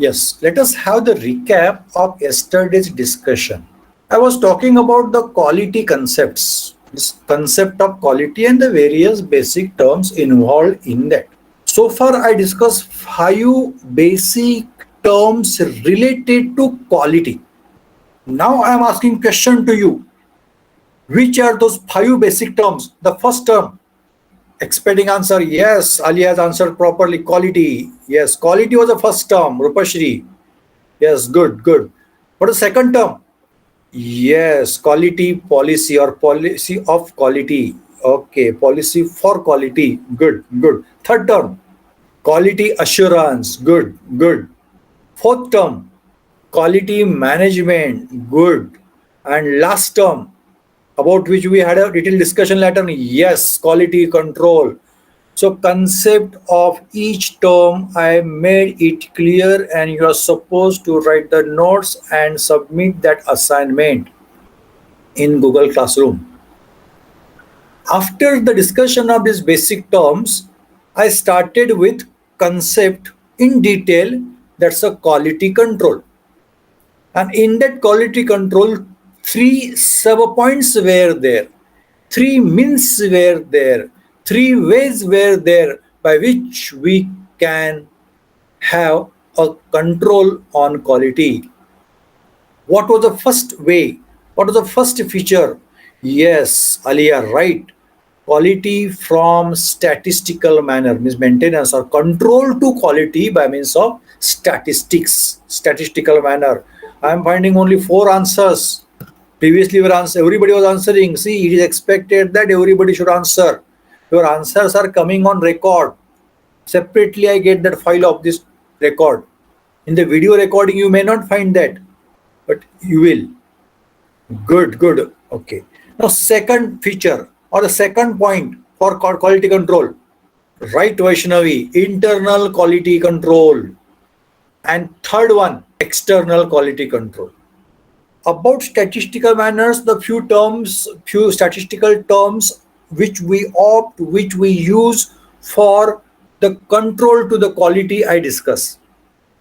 Yes, let us have the recap of yesterday's discussion. I was talking about the quality concepts, this concept of quality and the various basic terms involved in that. So far, I discussed 5 basic terms related to quality. Now I am asking question to you. Which are those 5 basic terms? The first term, expecting answer. Yes, Ali has answered properly. Quality. Yes, quality was the first term. Rupashri. Yes, good, good. What is the second term? Yes, quality policy or policy of quality. Okay, policy for quality. Good, good. Third term, quality assurance. Good, good. Fourth term, quality management. Good. And last term, about which we had a little discussion later. Yes, quality control. So concept of each term, I made it clear and you are supposed to write the notes and submit that assignment in Google Classroom. After the discussion of these basic terms, I started with concept in detail, that's a quality control. And in that quality control, 3 sub-points were there, 3 means were there, 3 ways were there by which we can have a control on quality. What was the first way? What was the first feature? Yes, Alia, right. Quality from statistical manner means maintenance or control to quality by means of statistics, statistical manner. I am finding only 4 answers. Previously, everybody was answering. See, it is expected that everybody should answer. Your answers are coming on record. Separately, I get that file of this record. In the video recording, you may not find that, but you will. Good, good. Okay. Now, second feature or the second point for quality control. Right, Vaishnavi, internal quality control. And third one, external quality control. About statistical manners, the few statistical terms which we use for the control to the quality I discuss.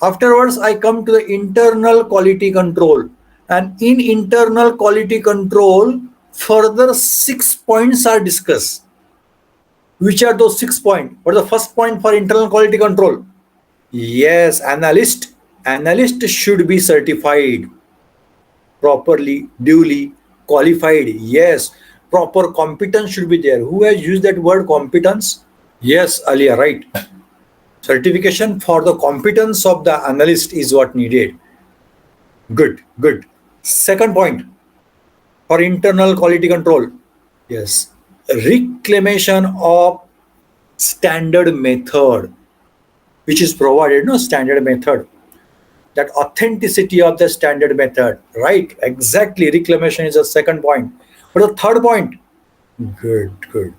Afterwards, I come to the internal quality control. And in internal quality control, further 6 points are discussed. Which are those 6 points? What is the first point for internal quality control? Yes, analyst should be certified properly, duly qualified. Yes, proper competence should be there. Who has used that word competence? Yes, Alia, right. Certification for the competence of the analyst is what needed. Good, good. Second point for internal quality control. Yes, reclamation of standard method, which is provided, no standard method. That authenticity of the standard method, right? Exactly. Reclamation is the second point. But the third point, good, good.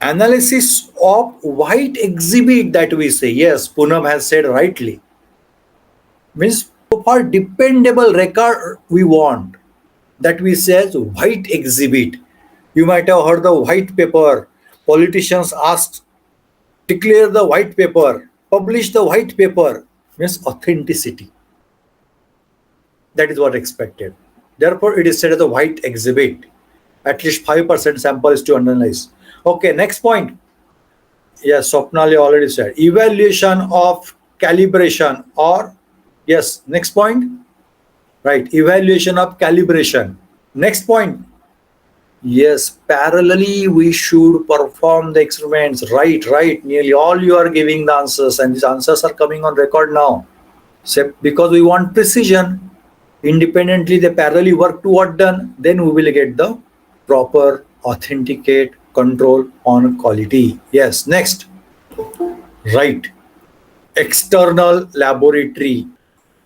Analysis of white exhibit that we say. Yes, Poonam has said rightly. Means for dependable record we want, that we say as white exhibit. You might have heard the white paper. Politicians asked, declare the white paper, publish the white paper. Means authenticity. That is what expected. Therefore, it is said as a white exhibit. At least 5% sample is to analyze. Okay, next point. Yes, Swapnali already said. Evaluation of calibration or, yes, next point. Right, evaluation of calibration. Next point. Yes, parallelly we should perform the experiments. Right, right. Nearly all you are giving the answers and these answers are coming on record now. So because we want precision, independently they parallelly work to what done, then we will get the proper authenticate control on quality. Yes, next. Right. External laboratory.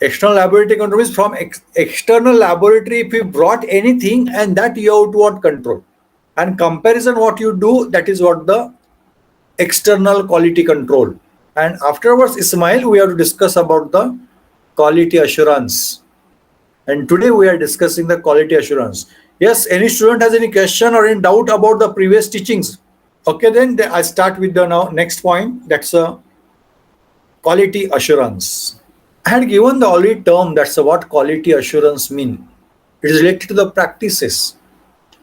External laboratory control is from external laboratory. If you brought anything and that you have to what control. And comparison what you do, that is what the external quality control. And afterwards, Ismail, we have to discuss about the quality assurance. And today we are discussing the quality assurance. Yes, any student has any question or any doubt about the previous teachings? Okay, then I start with the now next point. That's a quality assurance. I had given the already term that's what quality assurance mean. It is related to the practices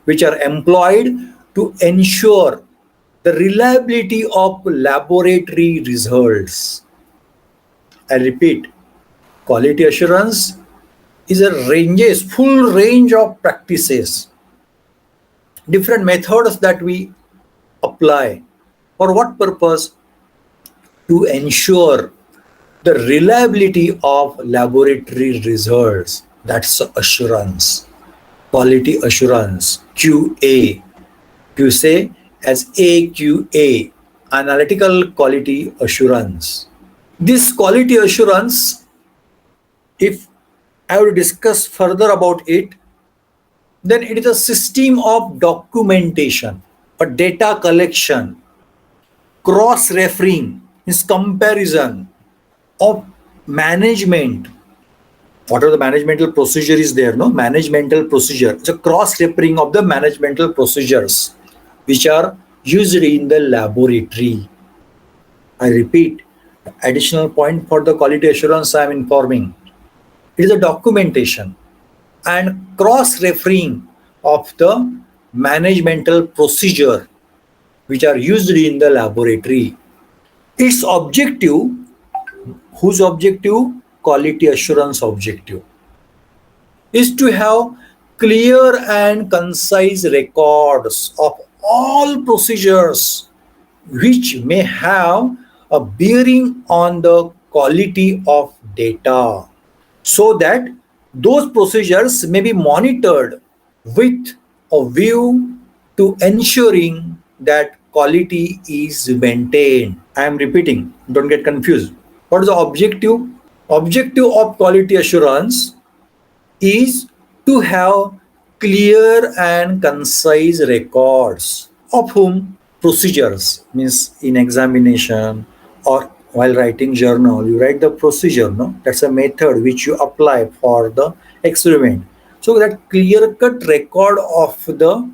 which are employed to ensure the reliability of laboratory results. I repeat, quality assurance is full range of practices, different methods that we apply. For what purpose? To ensure the reliability of laboratory results. That's assurance, quality assurance, QA. You say as AQA, analytical quality assurance. This quality assurance, if I will discuss further about it, then it is a system of documentation, a data collection, cross-referring, is comparison of management. What are the managemental procedure is there? No, managemental procedure. It's a cross-referring of the managemental procedures which are used in the laboratory. I repeat, additional point for the quality assurance I am informing. It is a documentation and cross-referring of the managemental procedure which are used in the laboratory. Its objective, whose objective? Quality assurance objective, is to have clear and concise records of all procedures which may have a bearing on the quality of data, so that those procedures may be monitored with a view to ensuring that quality is maintained. I am repeating, don't get confused. What is the objective? Objective of quality assurance is to have clear and concise records of whom? Procedures, means in examination or while writing journal, you write the procedure, no? That's a method which you apply for the experiment. So that clear cut record of the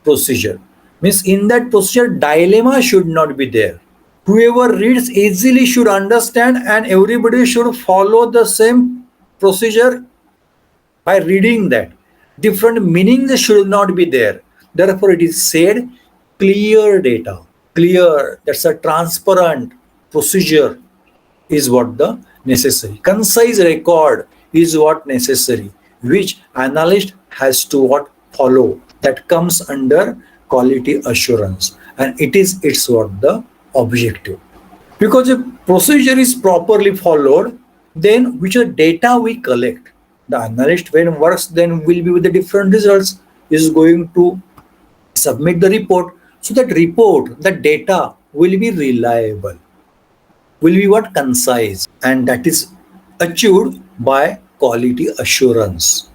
procedure, means in that procedure dilemma should not be there. Whoever reads easily should understand, and everybody should follow the same procedure by reading that. Different meanings should not be there. Therefore, it is said clear data. Clear, that's a transparent procedure is what the necessary. Concise record is what necessary, which analyst has to what follow. That comes under quality assurance, and it's what the objective. Because if procedure is properly followed, then which are data we collect. The analyst when works then will be with the different results, is going to submit the report. So that report, the data will be reliable, will be what concise, and that is achieved by quality assurance.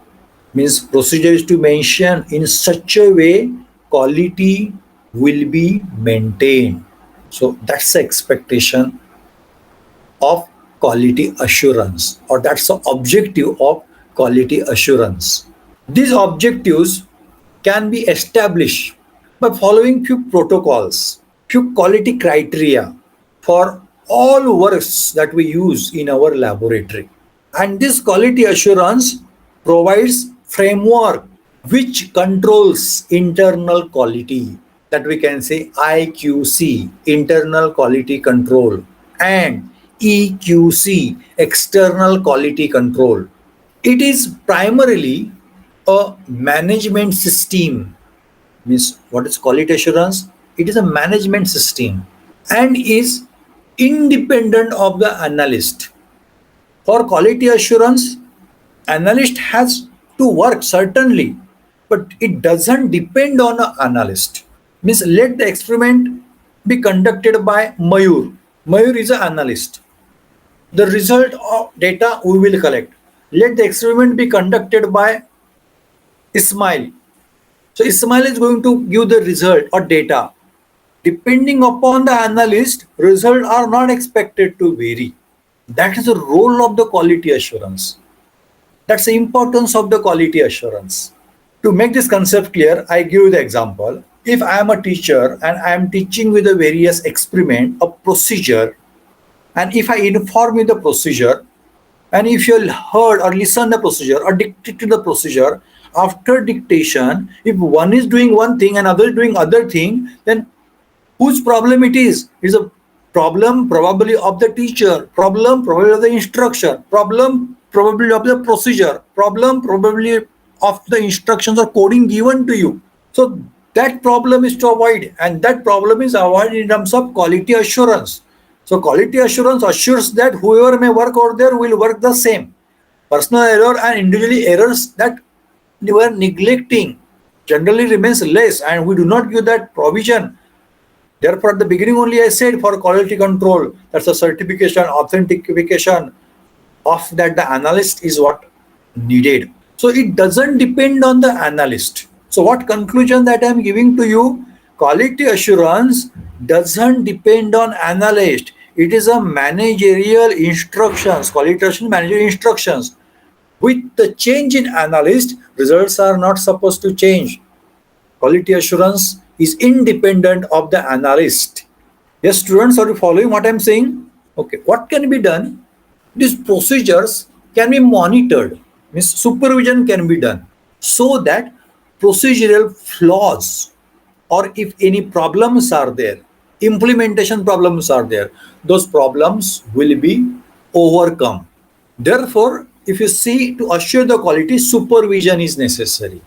Means procedure is to mention in such a way quality will be maintained. So that's the expectation of quality assurance, or that's the objective of quality assurance. These objectives can be established by following few protocols, few quality criteria for all works that we use in our laboratory. And this quality assurance provides framework which controls internal quality, that we can say IQC, internal quality control, and EQC, external quality control. It is primarily a management system. Means what is quality assurance? It is a management system and is independent of the analyst. For quality assurance, analyst has to work certainly, but it doesn't depend on an analyst. Means let the experiment be conducted by Mayur. Mayur is an analyst. The result of data we will collect. Let the experiment be conducted by Ismail. So Ismail is going to give the result or data. Depending upon the analyst, results are not expected to vary. That is the role of the quality assurance. That's the importance of the quality assurance. To make this concept clear, I give you the example. If I am a teacher and I am teaching with a various experiment, a procedure, and if I inform you the procedure, And if you heard or listen the procedure or dictate the procedure, after dictation, if one is doing one thing and other is doing other thing, then whose problem it is? It's a problem probably of the teacher, problem probably of the instruction, problem probably of the procedure, problem probably of the instructions or coding given to you. So that problem is to avoid, and that problem is avoided in terms of quality assurance. So quality assurance assures that whoever may work over there will work the same. Personal error and individual errors that you are neglecting generally remains less, and we do not give that provision. Therefore, at the beginning only I said for quality control, that's a certification, authentication of that the analyst is what needed. So it doesn't depend on the analyst. So what conclusion that I'm giving to you? Quality assurance doesn't depend on analyst. It is a managerial instructions, quality assurance managerial instructions. With the change in analyst, results are not supposed to change. Quality assurance is independent of the analyst. Yes, students, are you following what I'm saying? Okay, what can be done? These procedures can be monitored, means supervision can be done, so that procedural flaws or if any problems are there, implementation problems are there, those problems will be overcome. Therefore, if you see, to assure the quality, supervision is necessary.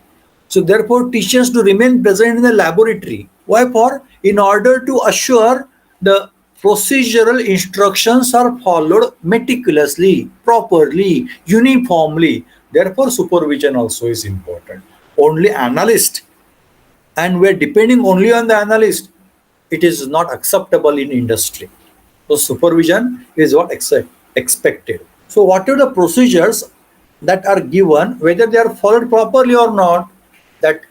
So therefore, teachers to remain present in the laboratory. Why for? In order to assure the procedural instructions are followed meticulously, properly, uniformly. Therefore, supervision also is important. Only analyst, and we're depending only on the analyst, it is not acceptable in industry. So supervision is what expected. So what are the procedures that are given, whether they are followed properly or not, that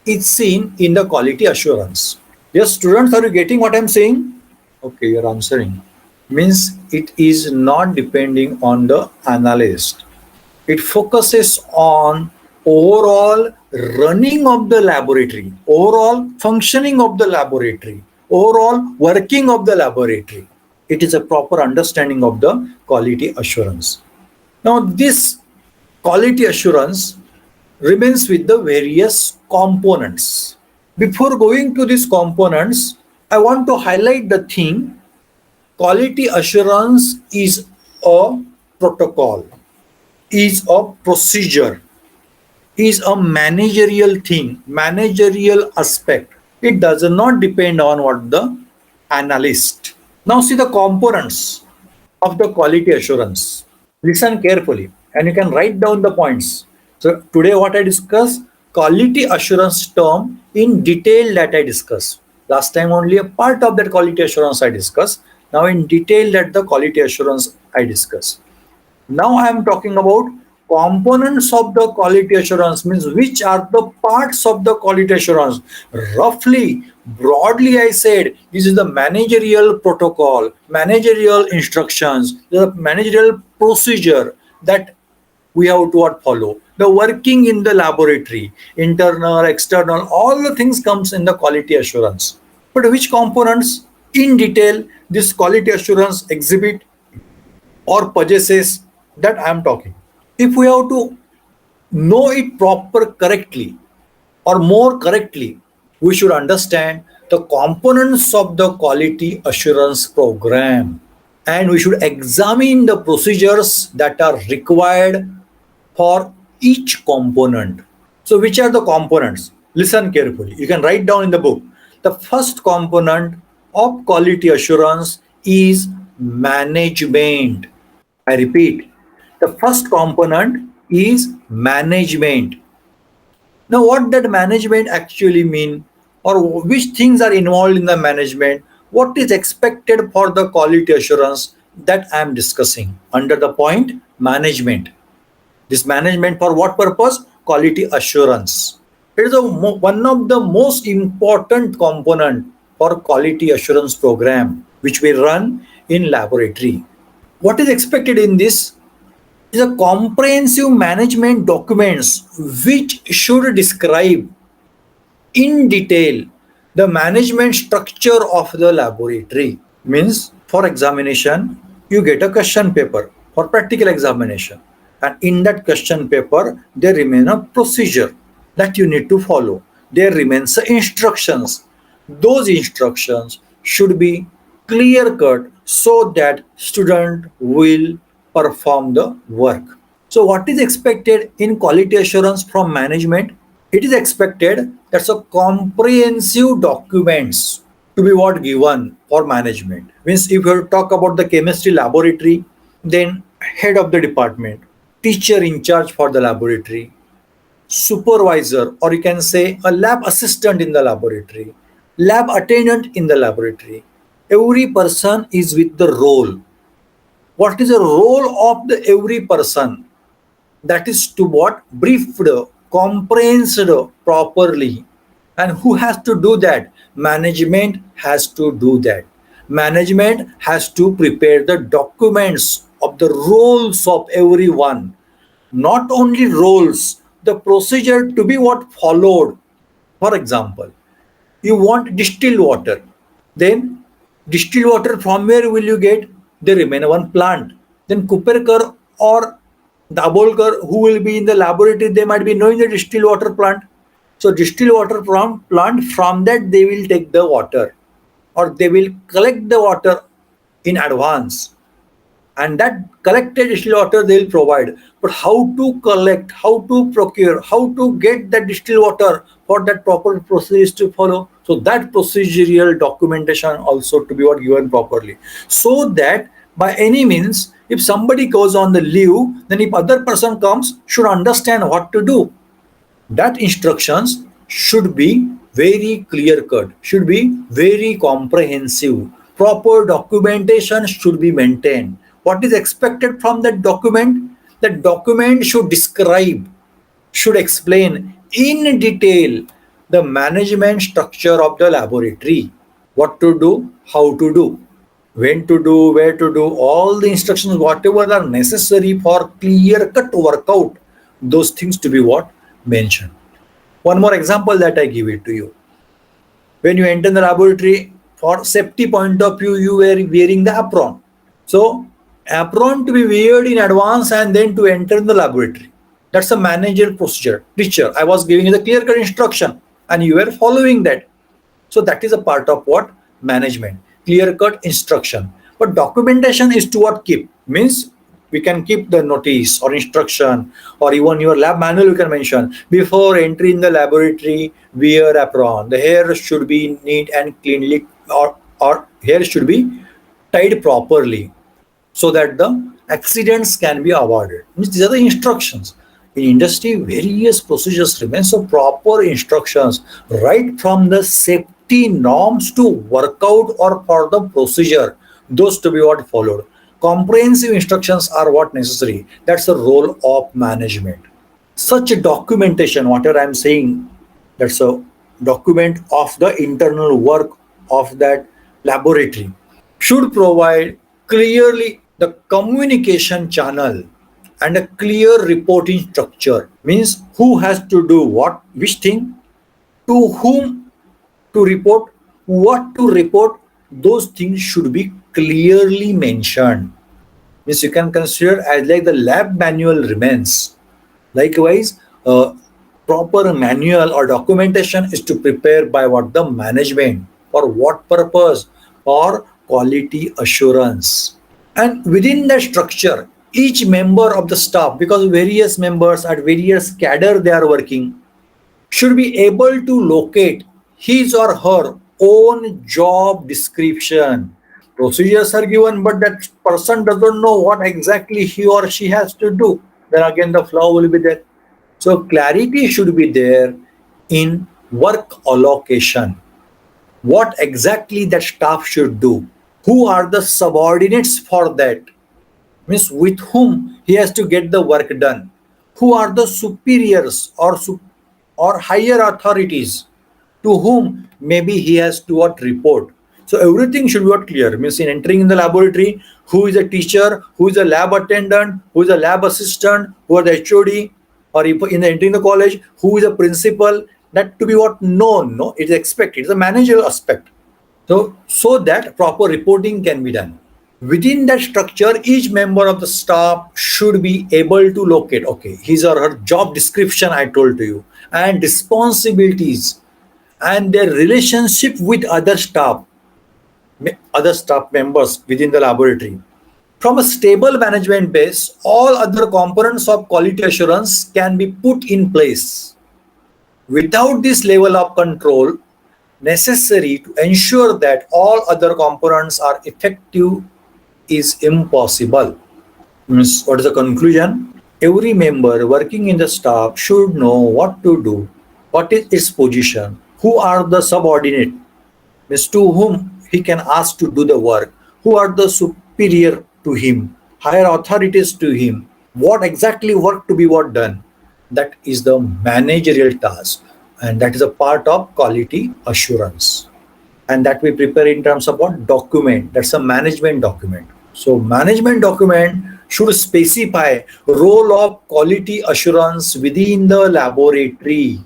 is seen in the quality assurance. Yes, students, are you getting what I'm saying? Okay, you're answering. Means it is not depending on the analyst. It focuses on overall running of the laboratory, overall functioning of the laboratory, overall working of the laboratory. It is a proper understanding of the quality assurance. Now, this quality assurance remains with the various components. Before going to these components, I want to highlight the thing: quality assurance is a protocol, is a procedure, is a managerial thing, managerial aspect. It does not depend on what the analyst. Now see the components of the quality assurance. Listen carefully and you can write down the points. So today what I discuss, quality assurance term in detail that I discuss. Last time only a part of that quality assurance I discussed. Now in detail that the quality assurance I discuss. Now I am talking about components of the quality assurance, means which are the parts of the quality assurance. Roughly, broadly I said, this is the managerial protocol, managerial instructions, the managerial procedure that we have to follow. The working in the laboratory, internal, external, all the things comes in the quality assurance. But which components in detail this quality assurance exhibit or possesses, that I am talking. If we have to know it proper correctly or more correctly, we should understand the components of the quality assurance program, and we should examine the procedures that are required for each component. So which are the components? Listen carefully. You can write down in the book. The first component of quality assurance is management. I repeat, the first component is management. Now, what that management actually mean, or which things are involved in the management, what is expected for the quality assurance, that I am discussing under the point management. This management for what purpose? Quality assurance. It is one of the most important component for quality assurance program which we run in laboratory. What is expected in this is a comprehensive management documents which should describe in detail the management structure of the laboratory. Means for examination, you get a question paper. for practical examination. And in that question paper, there remain a procedure that you need to follow. There remains the instructions. Those instructions should be clear cut so that student will perform the work. So what is expected in quality assurance from management? It is expected that a comprehensive documents to be what given for management. Means if you talk about the chemistry laboratory, then head of the department, teacher in charge for the laboratory, supervisor, or you can say a lab assistant in the laboratory, lab attendant in the laboratory. Every person is with the role. What is the role of the every person? That is to what briefed, comprehensed properly. And who has to do that? Management has to do that. Management has to prepare the documents of the roles of everyone. Not only roles, the procedure to be what followed. For example, you want distilled water. Then distilled water from where will you get? There remain one plant. Then Kuperkar or Dabolkar, who will be in the laboratory, they might be knowing the distilled water plant. So distilled water from plant, from that they will take the water or they will collect the water in advance, and that collected distilled water they will provide. But how to collect, how to procure, how to get that distilled water, for that proper process is to follow. So that procedural documentation also to be what given properly, so that by any means if somebody goes on the leave, then if other person comes should understand what to do. That instructions should be very clear cut, should be very comprehensive. Proper documentation should be maintained. What is expected from that document? That document should describe, should explain in detail the management structure of the laboratory. What to do, how to do, when to do, where to do, all the instructions, whatever are necessary for clear cut workout, those things to be what mentioned. One more example that I give it to you. When you enter the laboratory, for safety point of view, you were wearing the apron. So apron to be weared in advance and then to enter the laboratory. That's a managerial procedure. Teacher, I was giving you the clear cut instruction and you were following that. So that is a part of what? Management. Clear cut instruction. But documentation is to what keep? Means we can keep the notice or instruction, or even your lab manual you can mention. Before entering the laboratory, wear apron. The hair should be neat and cleanly, or hair should be tied properly so that the accidents can be avoided. Means these are the instructions. In industry, various procedures remain. So proper instructions right from the safety norms to workout or for the procedure, those to be what followed. Comprehensive instructions are what necessary. That's the role of management. Such a documentation, whatever I'm saying, that's a document of the internal work of that laboratory, should provide clearly the communication channel and a clear reporting structure. Means who has to do what, which thing, to whom to report, what to report, those things should be clearly mentioned. Means you can consider as like the lab manual remains. Likewise, proper manual or documentation is to prepare by what the management, for what purpose, for quality assurance. And within that structure, each member of the staff, because various members at various cadre they are working, should be able to locate his or her own job description. Procedures are given, but that person doesn't know what exactly he or she has to do. Then again, the flaw will be there. So, clarity should be there in work allocation. What exactly that staff should do? Who are the subordinates for that? Means with whom he has to get the work done. Who are the superiors or higher authorities to whom maybe he has to what report. So everything should be what clear. Means in entering in the laboratory, who is a teacher, who is a lab attendant, who is a lab assistant, who are the HOD, or if in entering the college, who is a principal, that to be what known, no, it is expected. It's a managerial aspect. So that proper reporting can be done. Within that structure, each member of the staff should be able to locate, okay, his or her job description, I told to you, and responsibilities and their relationship with other staff members within the laboratory. From a stable management base, all other components of quality assurance can be put in place. Without this level of control necessary to ensure that all other components are effective is impossible. Means, what is the conclusion? Every member working in the staff should know what to do, what is its position, who are the subordinate, means to whom he can ask to do the work, who are the superior to him, higher authorities to him, what exactly work to be what done. That is the managerial task, and that is a part of quality assurance. And that we prepare in terms of what document, that's a management document. So management document should specify role of quality assurance within the laboratory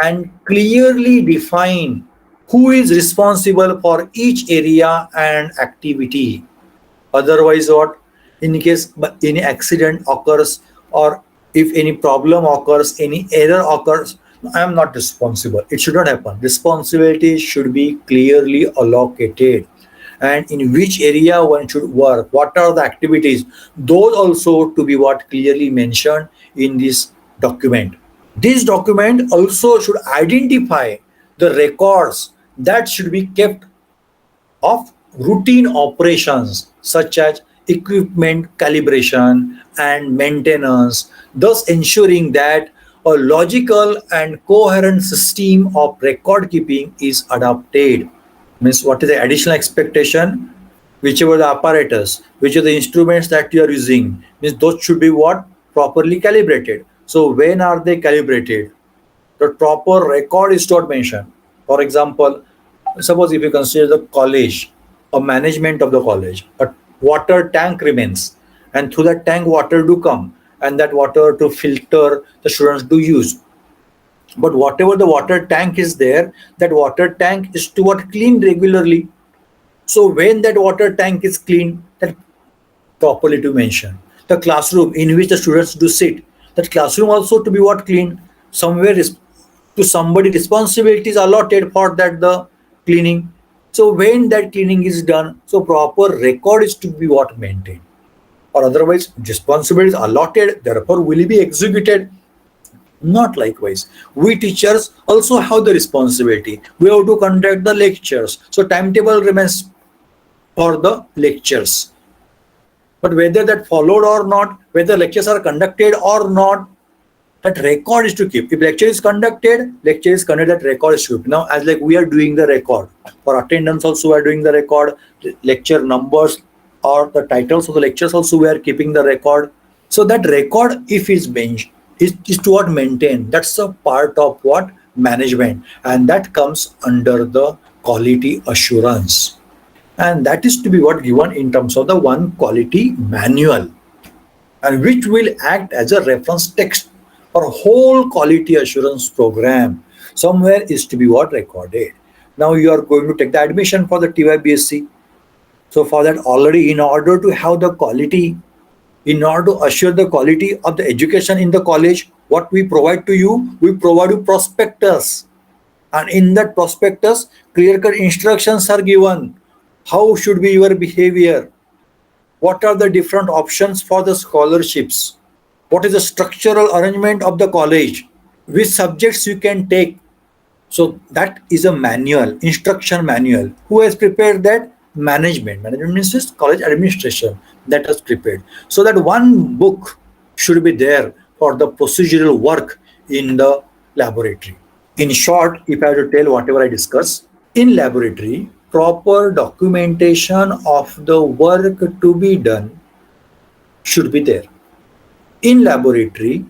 and clearly define who is responsible for each area and activity. Otherwise, what, in case any accident occurs, or if any problem occurs, any error occurs, I am not responsible. It should not happen. Responsibility should be clearly allocated, and in which area one should work, what are the activities, those also to be what clearly mentioned in this document. This document also should identify the records that should be kept of routine operations such as equipment calibration and maintenance, thus ensuring that a logical and coherent system of record keeping is adopted. Means, what is the additional expectation? Whichever the apparatus, which are the instruments that you are using, means those should be what properly calibrated. So when are they calibrated? The proper record is not mentioned. For example, suppose if you consider the college, a management of the college, a water tank remains, and through that tank water do come, and that water to filter the students do use. But whatever the water tank is there, that water tank is to what clean regularly. So when that water tank is clean, that properly to mention. The classroom in which the students do sit, that classroom also to be what clean. Somewhere is to somebody responsibility is allotted for that the cleaning. So when that cleaning is done, so proper record is to be what maintained. Or otherwise responsibility is allotted, therefore will be executed. Not likewise. We teachers also have the responsibility. We have to conduct the lectures. So timetable remains for the lectures. But whether that followed or not, whether lectures are conducted or not, that record is to keep. If lecture is conducted, that record is to keep. Now, as like we are doing the record for attendance, also we are doing the record, lecture numbers or the titles of the lectures also we are keeping the record. So that record, if is bench, is to what maintain. That's a part of what management, and that comes under the quality assurance, and that is to be what given in terms of the one quality manual, and which will act as a reference text for whole quality assurance program. Somewhere is to be what recorded. Now you are going to take the admission for the TYBSc. So for that, already in order to have the quality, in order to assure the quality of the education in the college, what we provide to you, we provide you prospectus. And in that prospectus, clear-cut instructions are given. How should be your behavior? What are the different options for the scholarships? What is the structural arrangement of the college? Which subjects you can take? So that is a manual, instruction manual. Who has prepared that? Management. Management means just college administration that has prepared. So that one book should be there for the procedural work in the laboratory. In short, if I have to tell whatever I discuss, in laboratory, proper documentation of the work to be done should be there. In laboratory,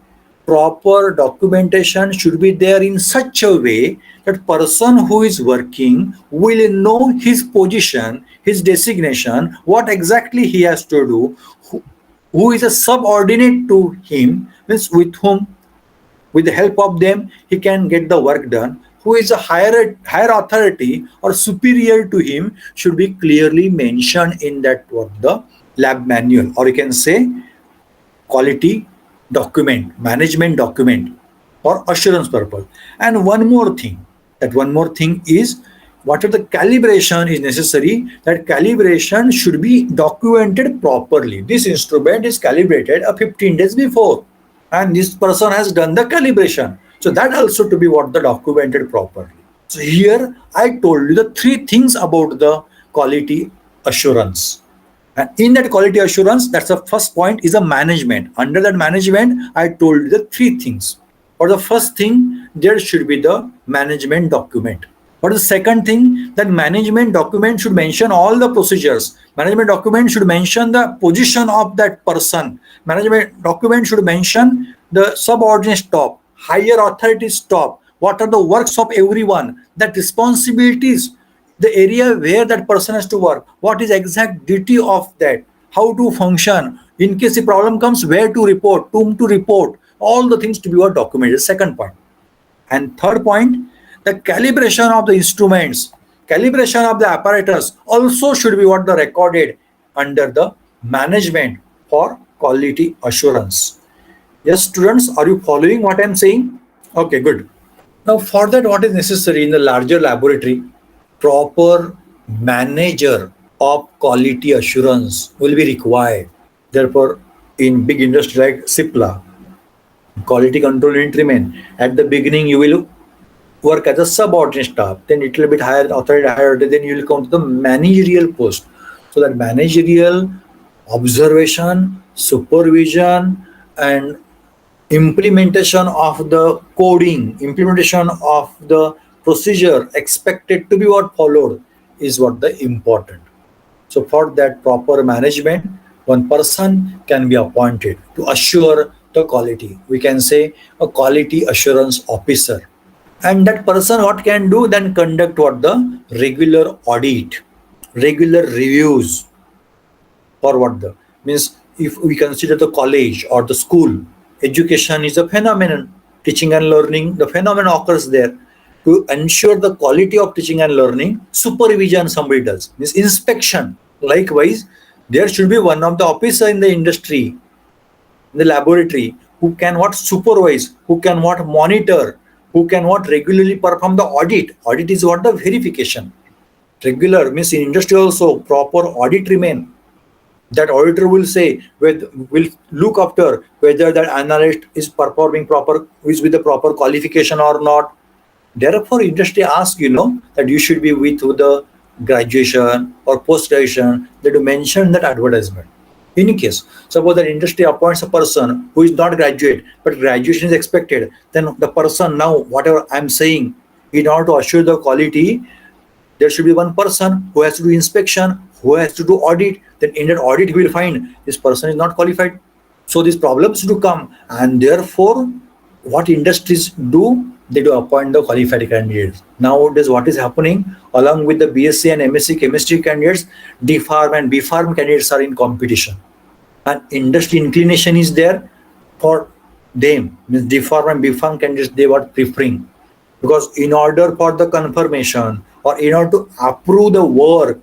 proper documentation should be there in such a way that person who is working will know his position, his designation, what exactly he has to do, who is a subordinate to him, means with whom, with the help of them, he can get the work done. who is a higher authority or superior to him should be clearly mentioned in that what the lab manual, or you can say quality document, management document for assurance purpose. And one more thing is whatever the calibration is necessary, that calibration should be documented properly. This instrument is calibrated 15 days before, and this person has done the calibration. So that also to be what the documented properly. So here I told you the three things about the quality assurance. And in that quality assurance, that's the first point is a management. Under that management, I told you the three things. For the first thing, there should be the management document. For the second thing, that management document should mention all the procedures. Management document should mention the position of that person. Management document should mention the subordinate top, higher authorities top, what are the works of everyone, that responsibilities, the area where that person has to work, what is exact duty of that, how to function, in case the problem comes, where to report, whom to report, all the things to be documented. Second point. And third point, the calibration of the instruments, calibration of the apparatus also should be what the recorded under the management for quality assurance. Yes, students, are you following what I'm saying? Okay, good. Now, for that, what is necessary in the larger laboratory? Proper manager of quality assurance will be required. Therefore, in big industry like CIPLA, quality control unit remain. At the beginning, you will work as a subordinate staff, then a little bit higher authority, then you will come to the managerial post. So that managerial observation, supervision, and implementation of the coding, implementation of the procedure expected to be what followed is what the important. So for that proper management, one person can be appointed to assure the quality. We can say a quality assurance officer. And that person what can do, then conduct what the regular audit, regular reviews, for what the means. If we consider the college or the school, education is a phenomenon. Teaching and learning, the phenomenon occurs there. To ensure the quality of teaching and learning, supervision somebody does, means inspection. Likewise, there should be one of the officer in the industry, in the laboratory, who can what supervise, who can what monitor, who can what regularly perform the audit. Audit is what the verification. Regular means in industry also proper audit remain. That auditor will say, will look after whether that analyst is performing proper, is with the proper qualification or not. Therefore, industry asks, that you should be with the graduation or post-graduation, that you mention that advertisement. In case, suppose that industry appoints a person who is not graduate, but graduation is expected, then the person now, whatever I'm saying, in order to assure the quality, there should be one person who has to do inspection, who has to do audit. Then in that audit, he will find this person is not qualified. So these problems do come, and therefore, what industries do, they do appoint the qualified candidates. Nowadays, what is happening, along with the BSc and MSc chemistry candidates, D-Pharm and B-Pharm candidates are in competition. And industry inclination is there for them, means D-Pharm and B-Pharm candidates, they were preferring. Because in order for the confirmation or in order to approve the work,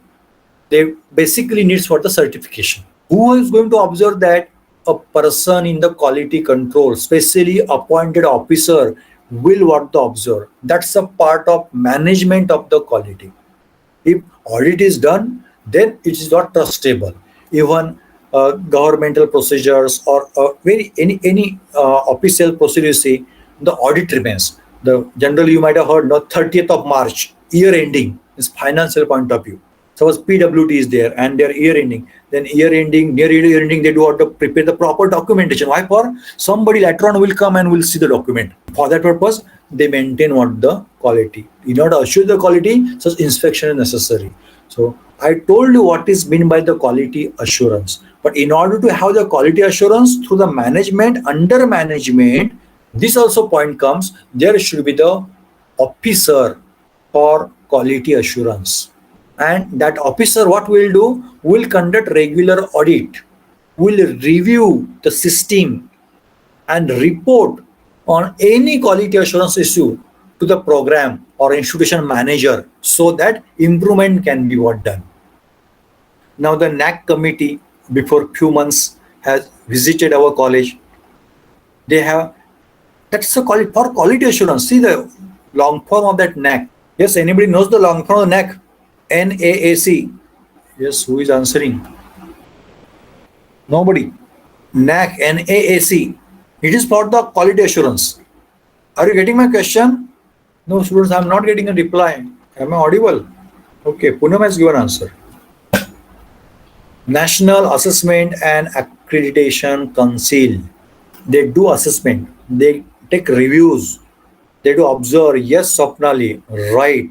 they basically needs for the certification. Who is going to observe that? A person in the quality control, specially appointed officer, will what to observe. That's a part of management of the quality. If audit is done, then it is not trustable. Even governmental procedures or any official procedure, say the audit remains. Generally you might have heard, 30th of March, year ending is financial point of view. Suppose PWT is there and their year ending, then near year ending, they do have to prepare the proper documentation. Why? For somebody later on will come and will see the document. For that purpose, they maintain what the quality. In order to assure the quality, such inspection is necessary. So I told you what is meant by the quality assurance. But in order to have the quality assurance through the management, under management, this also point comes, there should be the officer for quality assurance. And that officer what will do, will conduct regular audit, will review the system and report on any quality assurance issue to the program or institution manager, so that improvement can be what done. Now the NAC committee before few months has visited our college. They have, that's a for quality assurance. See the long form of that NAC. Yes, anybody knows the long form of NAC? NAAC. Yes, who is answering? Nobody. NAC, NAAC. It is for the quality assurance. Are you getting my question? No, students, I am not getting a reply. Am I audible? Okay, Poonam has given answer. National Assessment and Accreditation Council. They do assessment. They take reviews. They do observe. Yes, Swapnali, right.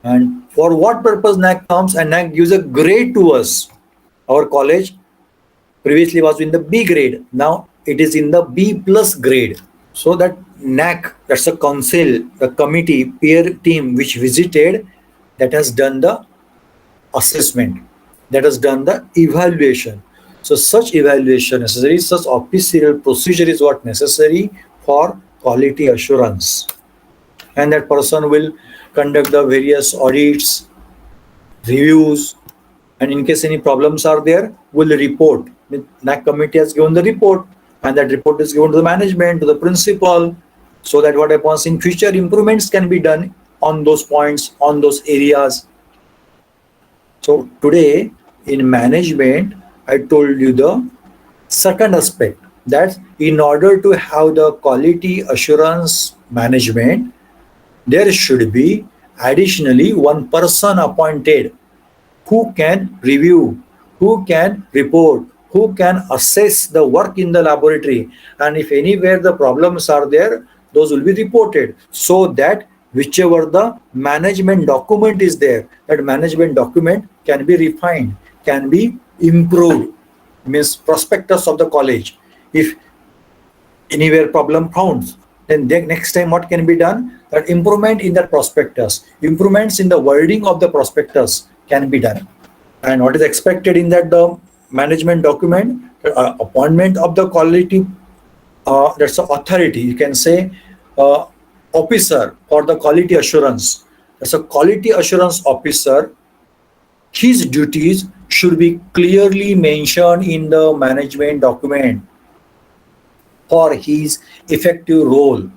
And for what purpose NAC comes, and NAC gives a grade to us. Our college previously was in the B grade. Now it is in the B plus grade. So that NAC, that's a council, the committee, peer team which visited, that has done the assessment, that has done the evaluation. So such evaluation necessary, such official procedure is what necessary for quality assurance. And that person will conduct the various audits, reviews, and in case any problems are there, will report. The NAC committee has given the report, and that report is given to the management, to the principal, so that what happens in future, improvements can be done on those points, on those areas. So today in management, I told you the second aspect, that in order to have the quality assurance management, there should be additionally one person appointed who can review, who can report, who can assess the work in the laboratory, and if anywhere the problems are there, those will be reported, so that whichever the management document is there, that management document can be refined, can be improved. Means prospectus of the college, if anywhere problem found, then next time what can be done, that improvement in that prospectus, improvements in the wording of the prospectus can be done. And what is expected in that the management document, appointment of the quality, that's the authority, you can say officer for the quality assurance. As a quality assurance officer, his duties should be clearly mentioned in the management document for his effective role.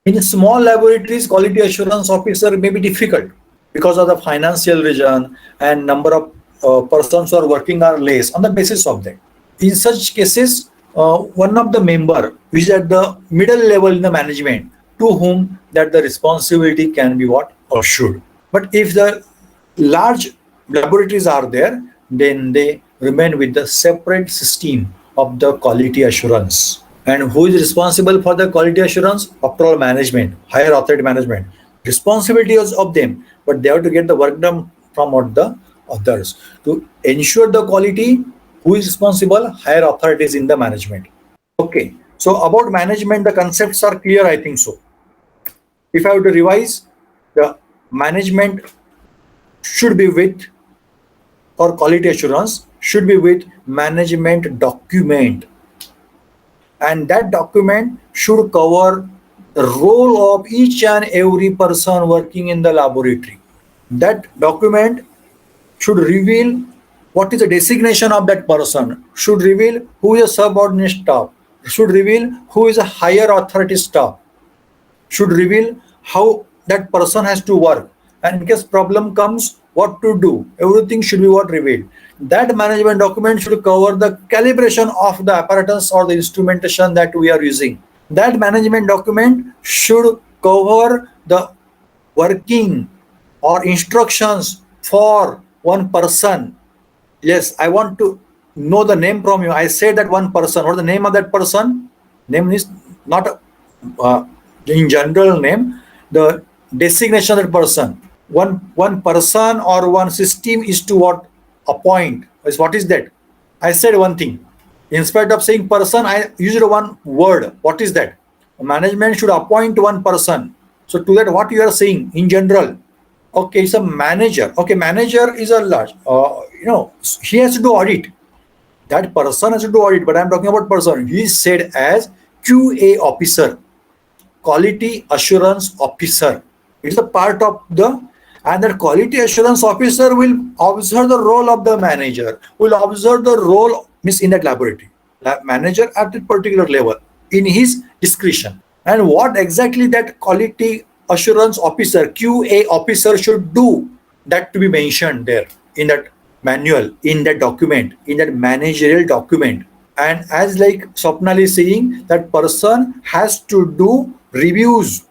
In small laboratories, quality assurance officer may be difficult because of the financial reason, and number of persons who are working are less. On the basis of that, in such cases, one of the member which is at the middle level in the management, to whom that the responsibility can be what assured. But if the large laboratories are there, then they remain with the separate system of the quality assurance. And who is responsible for the quality assurance? After all, management, higher authority management. Responsibility is of them, but they have to get the work done from what the others. To ensure the quality, who is responsible? Higher authorities in the management. Okay, so about management, the concepts are clear, I think so. If I have to revise, the management should be with, or quality assurance should be with management document, and that document should cover the role of each and every person working in the laboratory. That document should reveal what is the designation of that person, should reveal who is a subordinate staff, should reveal who is a higher authority staff, should reveal how that person has to work, and in case problem comes, what to do. Everything should be what revealed. That management document should cover the calibration of the apparatus or the instrumentation that we are using. That management document should cover the working or instructions for one person. Yes, I want to know the name from you. I said that one person. What is the name of that person? Name is not in general name. The designation of that person. One person or one system is to what appoint. Is what is that? I said one thing. Instead of saying person, I used one word. What is that? Management should appoint one person. So to that, what you are saying in general? Okay, it's a manager. Okay, manager is a large. He has to do audit. That person has to do audit. But I'm talking about person. He is said as QA officer, quality assurance officer. It's a part of the, and the quality assurance officer will observe the role of the manager, will observe the role, means in that laboratory, manager at a particular level in his discretion. And what exactly that quality assurance officer, QA officer should do, that to be mentioned there in that manual, in that document, in that managerial document. And as like Swapnal is saying, that person has to do reviews,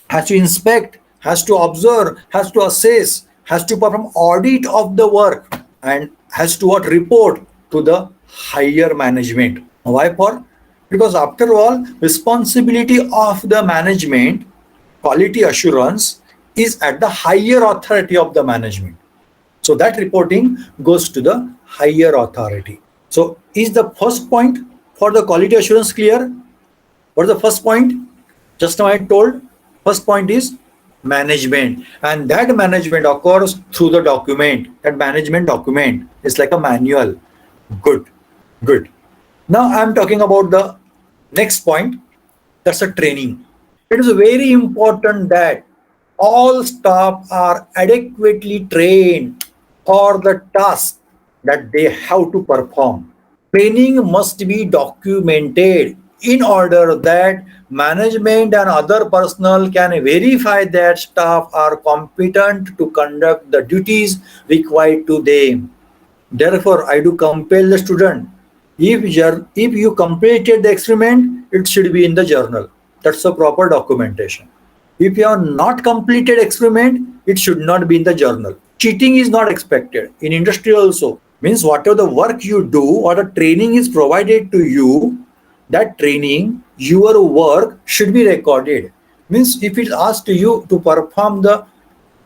has to inspect, has to observe, has to assess, has to perform audit of the work, and has to what, report to the higher management. Why for? Because after all, responsibility of the management, quality assurance, is at the higher authority of the management. So that reporting goes to the higher authority. So is the first point for the quality assurance clear? What is the first point? Just now I told, first point is management, and that management occurs through the document. That management document is like a manual. Good, good. Now I'm talking about the next point, that's a training. It is very important that all staff are adequately trained for the task that they have to perform. Training must be documented in order that management and other personnel can verify that staff are competent to conduct the duties required to them. Therefore, I do compel the student. If you completed the experiment, it should be in the journal. That's a proper documentation. If you have not completed experiment, it should not be in the journal. Cheating is not expected in industry also. Means whatever the work you do or the training is provided to you, that training, your work should be recorded. Means if it's asked to you to perform the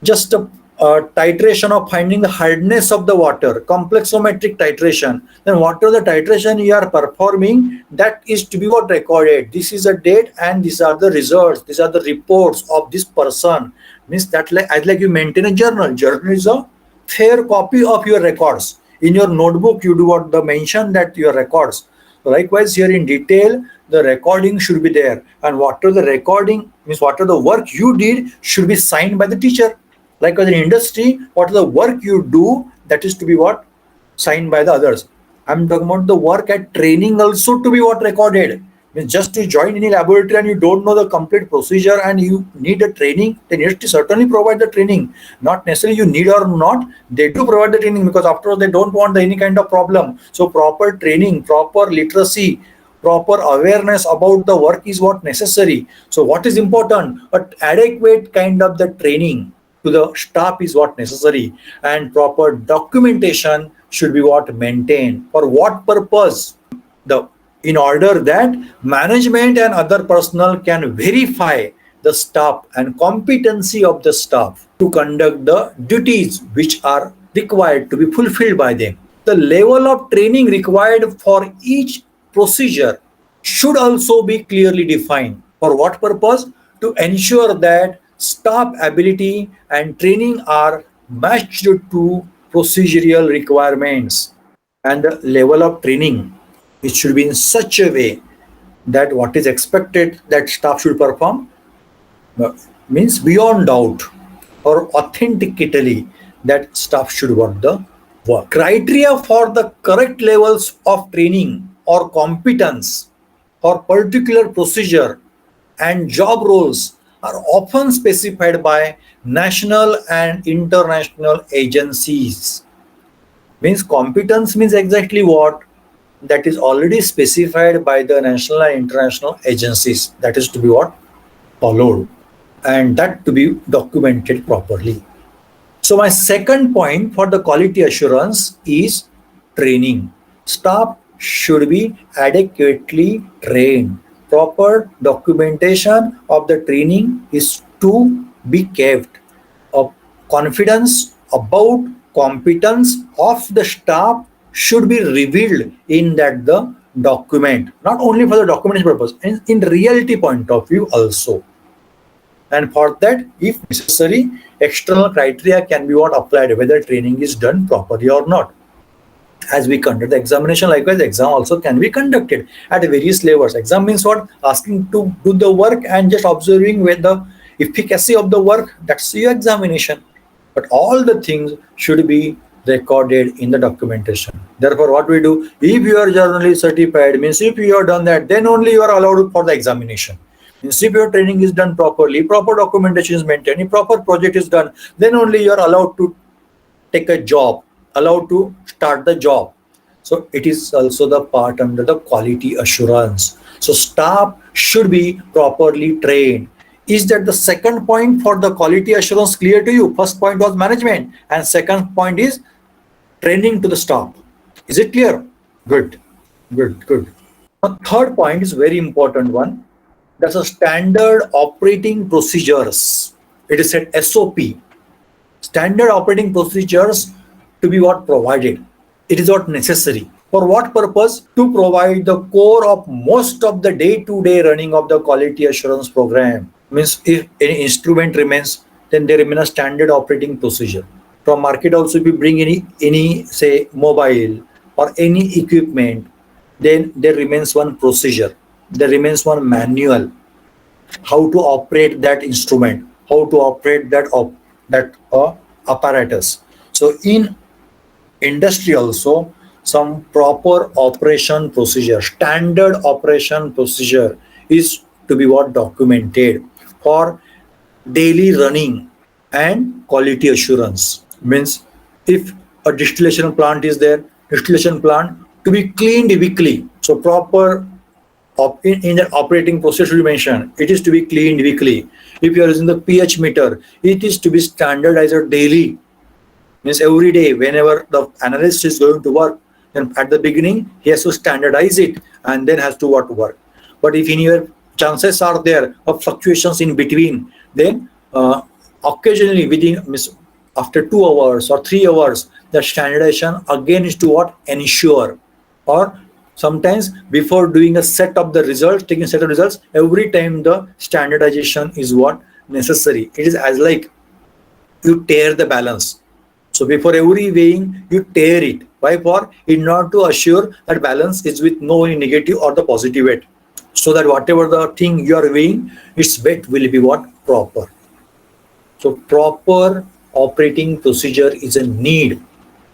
just a titration of finding the hardness of the water, complexometric titration, then whatever the titration you are performing, that is to be what recorded. This is a date and these are the results, these are the reports of this person. Means that like you maintain a journal. Journal is a fair copy of your records. In your notebook, you do what the mention that your records. Likewise, here in detail, the recording should be there. And whatever the recording, means whatever the work you did should be signed by the teacher. Likewise, in industry, whatever the work you do, that is to be what? Signed by the others. I'm talking about the work at training also to be what recorded. Means just to join any laboratory and you don't know the complete procedure and you need a training, then university certainly provide the training. Not necessarily you need or not, they do provide the training, because after all they don't want any kind of problem. So proper training, proper literacy, proper awareness about the work is what necessary. So what is important? But adequate kind of the training to the staff is what necessary, and proper documentation should be what maintained. For what purpose? In order that management and other personnel can verify the staff and competency of the staff to conduct the duties which are required to be fulfilled by them. The level of training required for each procedure should also be clearly defined. For what purpose? To ensure that staff ability and training are matched to procedural requirements, and the level of training, it should be in such a way that what is expected that staff should perform means beyond doubt or authentically that staff should work the work. Criteria for the correct levels of training or competence for particular procedure and job roles are often specified by national and international agencies. Means competence means exactly what? That is already specified by the national and international agencies. That is to be what? Followed, and that to be documented properly. So my second point for the quality assurance is training. Staff should be adequately trained. Proper documentation of the training is to be kept. Confidence about competence of the staff should be revealed in that the document, not only for the documentation purpose, and in reality point of view also. And for that, if necessary, external criteria can be what applied, whether training is done properly or not. As we conduct the examination, likewise, exam also can be conducted at various levels. Exam means what? Asking to do the work and just observing whether efficacy of the work, that's your examination. But all the things should be recorded in the documentation. Therefore, what we do, if you are journally certified, means if you have done that, then only you are allowed for the examination. Means if your training is done properly, proper documentation is maintained, if proper project is done, then only you are allowed to take a job, allowed to start the job. So it is also the part under the quality assurance. So staff should be properly trained. Is that the second point for the quality assurance clear to you? First point was management, and second point is training to the staff. Is it clear? Good, good. The third point is very important one. That's a standard operating procedures. It is said SOP. Standard operating procedures to be what provided. It is what necessary. For what purpose? To provide the core of most of the day-to-day running of the quality assurance program. Means if any instrument remains, then there remain a standard operating procedure. From market also, if you bring any say mobile or any equipment, then there remains one procedure. There remains one manual. How to operate that instrument, how to operate that apparatus. So in industry also, some proper operation procedure, standard operation procedure is to be what documented for daily running and quality assurance. Means if a distillation plant is there, distillation plant to be cleaned weekly. So proper in the operating process we mentioned, it is to be cleaned weekly. If you are using the pH meter, it is to be standardized daily. Means every day whenever the analyst is going to work, then at the beginning he has to standardize it and then has to work. But if in your chances are there of fluctuations in between, then occasionally within after 2 hours or 3 hours, the standardization again is to what ensure. Or sometimes before doing a set of the results, taking a set of results, every time the standardization is what necessary. It is as like you tear the balance. So before every weighing, you tear it. Why? For in order to assure that balance is with no negative or the positive weight. So that whatever the thing you are weighing, its weight will be what? Proper. So proper operating procedure is a need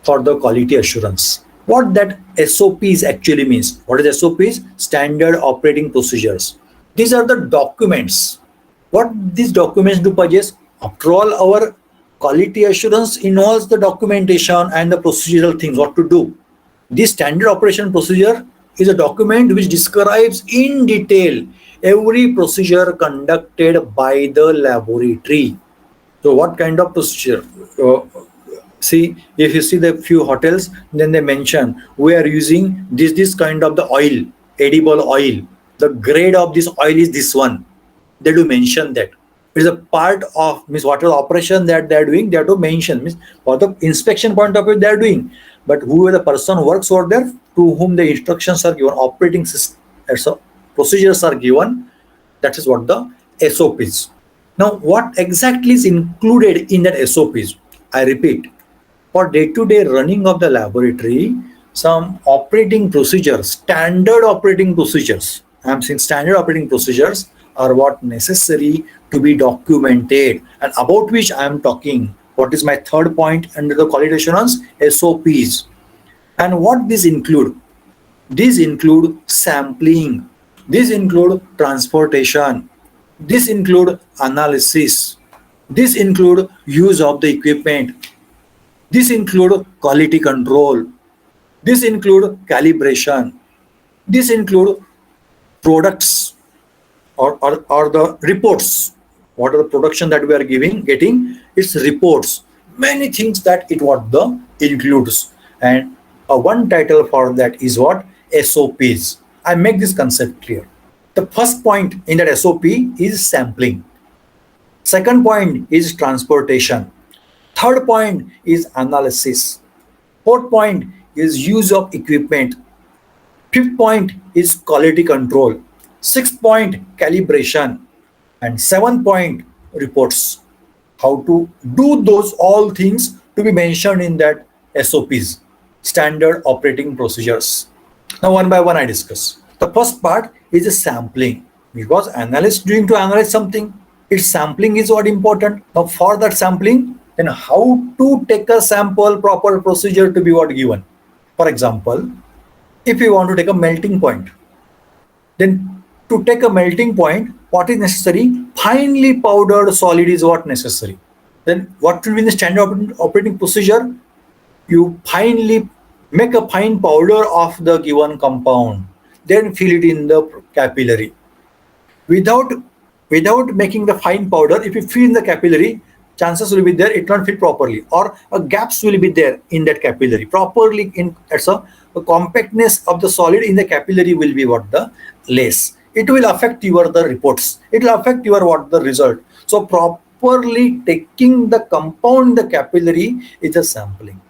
for the quality assurance. What that SOPs actually means. What is SOPs? Standard operating procedures. These are the documents. What these documents do, Pajes? After all, our quality assurance involves the documentation and the procedural things, what to do. This standard operation procedure is a document which describes in detail every procedure conducted by the laboratory. So what kind of procedure? See, if you see the few hotels, then they mention we are using this kind of the oil, edible oil. The grade of this oil is this one. They do mention that. It is a part of means whatever operation that they are doing, they have to mention. Means for the inspection point of view, they are doing. But whoever the person works over there, to whom the instructions are given, operating system, so procedures are given, that is what the SOP is. Now, what exactly is included in that SOPs? I repeat, for day-to-day running of the laboratory, some operating procedures, standard operating procedures, I'm saying standard operating procedures are what necessary to be documented, and about which I am talking. What is my third point under the quality assurance? SOPs. And what these include? These include sampling. These include transportation. This include analysis. This include use of the equipment. This include quality control. This include calibration. This include products or the reports. What are the production that we are getting? It's reports. Many things that it what the includes. And one title for that is what? SOPs. I make this concept clear. The first point in that SOP is sampling. Second point is transportation. Third point is analysis. Fourth point is use of equipment. Fifth point is quality control. Sixth point, calibration. And seventh point, reports. How to do those all things to be mentioned in that SOPs, standard operating procedures. Now one by one I discuss. The first part is a sampling, because analyst doing to analyze something. Its sampling is what important. Now for that sampling, then how to take a sample, proper procedure to be what given. For example, if you want to take a melting point, then to take a melting point, what is necessary? Finely powdered solid is what necessary. Then what will be the standard operating procedure? You finely make a fine powder of the given compound, then fill it in the capillary. Without making the fine powder, if you fill in the capillary, chances will be there it not fill properly, or a gaps will be there in that capillary properly. In that's a compactness of the solid in the capillary will be what the less. It will affect your the reports. It will affect your what the result. So properly taking the compound in the capillary is a sampling.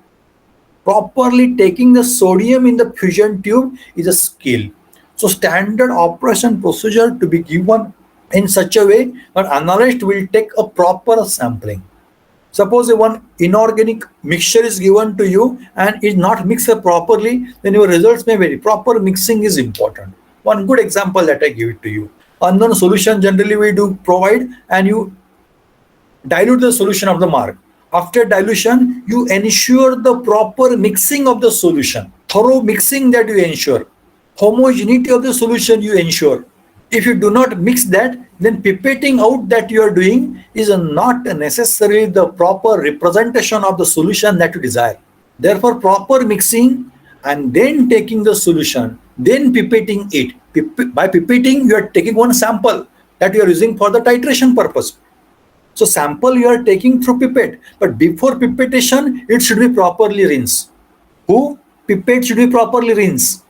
Properly taking the sodium in the fusion tube is a skill. So standard operation procedure to be given in such a way that analyst will take a proper sampling. Suppose one inorganic mixture is given to you and is not mixed properly, then your results may vary. Proper mixing is important. One good example that I give it to you. Unknown solution generally we do provide, and you dilute the solution of the mark. After dilution, you ensure the proper mixing of the solution. Thorough mixing that you ensure. Homogeneity of the solution you ensure. If you do not mix that, then pipetting out that you are doing is not necessarily the proper representation of the solution that you desire. Therefore, proper mixing and then taking the solution, then pipetting it. By pipetting, you are taking one sample that you are using for the titration purpose. So sample you are taking through pipette, but before pipettation, it should be properly rinsed. Who? Pipette should be properly rinsed.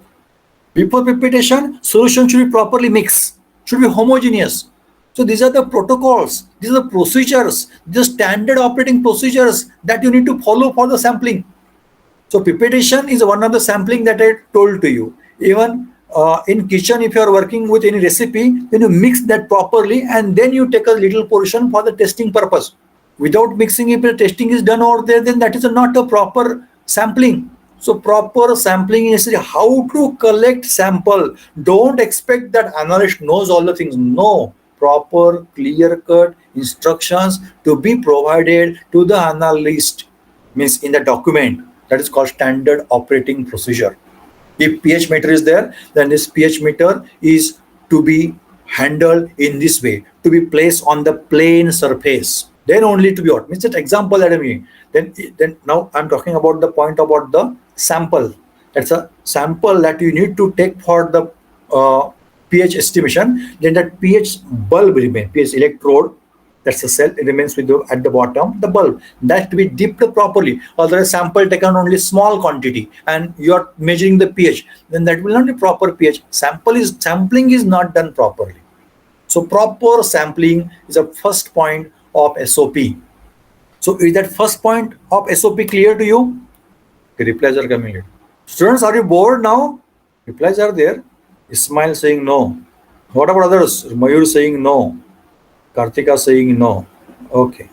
Before pipettation, solution should be properly mixed, should be homogeneous. So these are the protocols, these are the procedures, these are standard operating procedures that you need to follow for the sampling. So pipettation is one of the sampling that I told to you. Even in kitchen, if you are working with any recipe, then you mix that properly and then you take a little portion for the testing purpose. Without mixing, if the testing is done over there, then that is not a proper sampling. So proper sampling is how to collect sample. Don't expect that analyst knows all the things. No, proper clear-cut instructions to be provided to the analyst, means in the document. That is called standard operating procedure. If pH meter is there, then this pH meter is to be handled in this way, to be placed on the plane surface. Then only to be what? Means that example that I mean. Then now I'm talking about the point about the sample. That's a sample that you need to take for the pH estimation. Then that pH bulb remains, pH electrode. That's the cell. It remains with you at the bottom. The bulb that to be dipped properly. Otherwise, sample taken only small quantity, and you are measuring the pH. Then that will not be proper pH. Sampling is not done properly. So proper sampling is the first point of SOP. So is that first point of SOP clear to you? The replies are coming in. Students, are you bored now? Replies are there. Ismail saying no. What about others? Mayur saying no. Kartika saying no. Okay.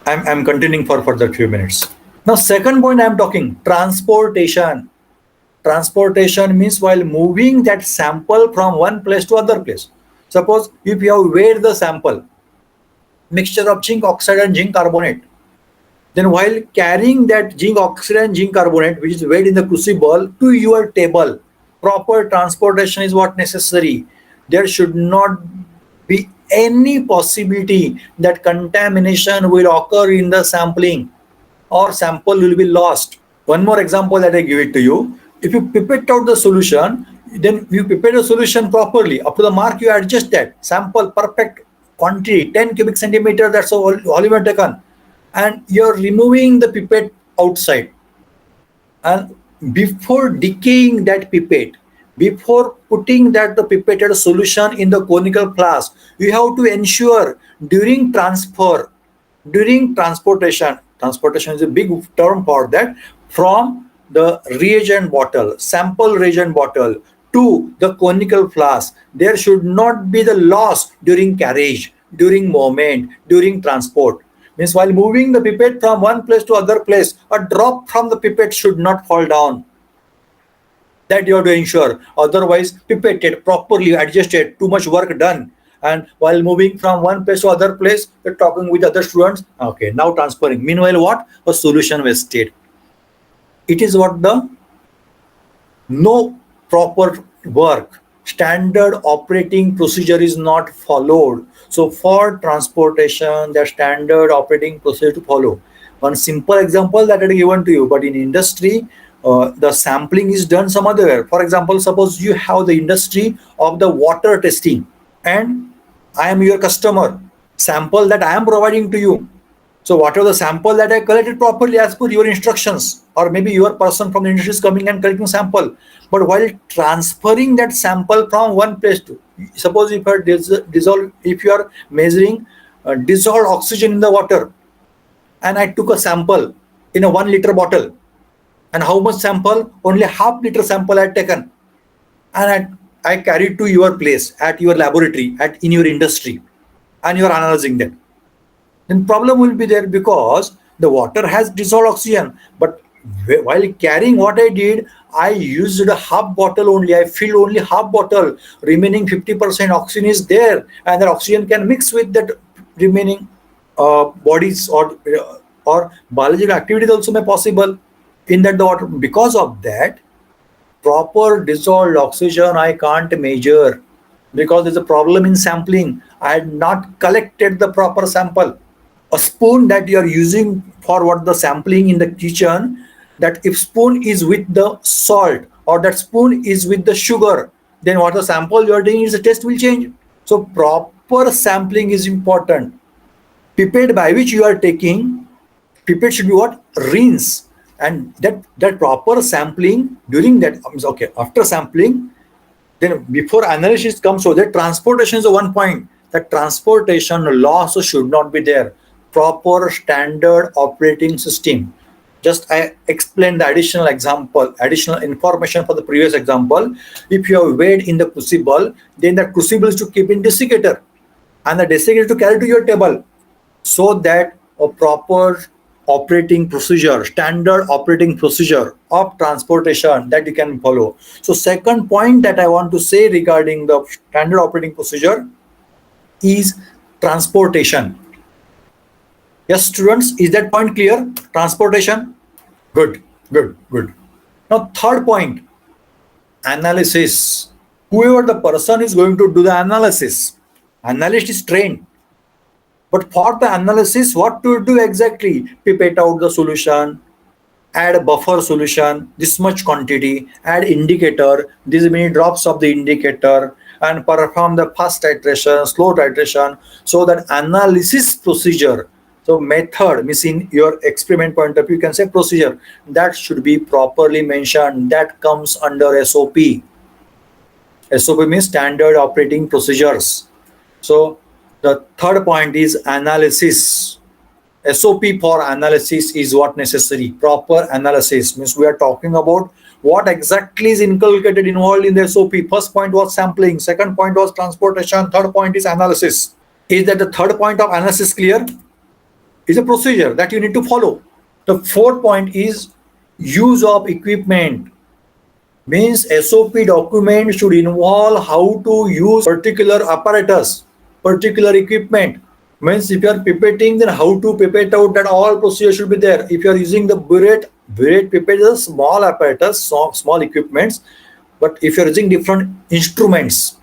I'm continuing for further few minutes. Now, second point I'm talking, transportation. Transportation means while moving that sample from one place to other place. Suppose if you have weighed the sample, mixture of zinc oxide and zinc carbonate, then while carrying that zinc oxide and zinc carbonate, which is weighed in the crucible, to your table, proper transportation is what necessary. There should not be any possibility that contamination will occur in the sampling or sample will be lost. One more example that I give it to you. If you pipette out the solution, then you pipette the solution properly. Up to the mark, you adjust that. Sample perfect quantity, 10 cubic centimeter, that's all volume taken. And you're removing the pipette outside. And before decaying that pipette, before putting that the pipetted solution in the conical flask, you have to ensure during transportation is a big term for that, from the reagent bottle, sample reagent bottle to the conical flask, there should not be the loss during carriage, during movement, during transport. Means while moving the pipette from one place to other place, a drop from the pipette should not fall down. That you have to ensure. Otherwise, pipetted, properly adjusted, too much work done, And while moving from one place to other place, you're talking with other students. Okay, now transferring. Meanwhile, what? A solution wasted. It is what the no proper work. Standard operating procedure is not followed. So for transportation, the standard operating procedure to follow. One simple example that I given to you, but in industry, the sampling is done some other. For example, suppose you have the industry of the water testing, and I am your customer. Sample that I am providing to you. So whatever the sample that I collected properly as per your instructions, or maybe your person from the industry is coming and collecting sample. But while transferring that sample from one place to, suppose if you are if you are measuring dissolved oxygen in the water, and I took a sample in a 1 liter bottle, and how much sample? Only ½ liter sample I had taken, and I carried to your place at your laboratory at in your industry, and you are analyzing that. Then problem will be there because the water has dissolved oxygen. But while carrying what I did, I used a half bottle only. I filled only half bottle. Remaining 50% oxygen is there, and that oxygen can mix with that remaining bodies or biological activities also may possible in that the water. Because of that, proper dissolved oxygen I can't measure because there's a problem in sampling. I had not collected the proper sample. A spoon that you are using for what the sampling in the kitchen, that if spoon is with the salt or that spoon is with the sugar, then what the sample you are doing is the test will change. So proper sampling is important. Pipette by which you are taking, pipette should be what? Rinse. And that proper sampling during that, okay, after sampling, then before analysis comes, so that transportation is the one point. That transportation loss should not be there. Proper standard operating system. Just I explained the additional example, additional information for the previous example. If you have weighed in the crucible, then the crucible is to keep in desiccator, and the desiccator to carry to your table, so that a proper operating procedure, standard operating procedure of transportation that you can follow. So second point that I want to say regarding the standard operating procedure is transportation. Yes, students, is that point clear? Transportation? Good, good, good. Now, third point, analysis. Whoever the person is going to do the analysis, analyst is trained. But for the analysis, what to do exactly? Pipette out the solution, add a buffer solution, this much quantity, add indicator, these many drops of the indicator, and perform the fast titration, slow titration, so that analysis procedure. So method, means in your experiment point of view, you can say procedure. That should be properly mentioned. That comes under SOP. SOP means standard operating procedures. So the third point is analysis. SOP for analysis is what necessary. Proper analysis means we are talking about what exactly is inculcated involved in the SOP. First point was sampling. Second point was transportation. Third point is analysis. Is that the third point of analysis clear? Is a procedure that you need to follow. The fourth point is use of equipment. Means SOP document should involve how to use particular apparatus, particular equipment. Means if you are pipetting, then how to pipette out, that all procedure should be there. If you are using the burette pipette is a small apparatus, small equipments. But if you are using different instruments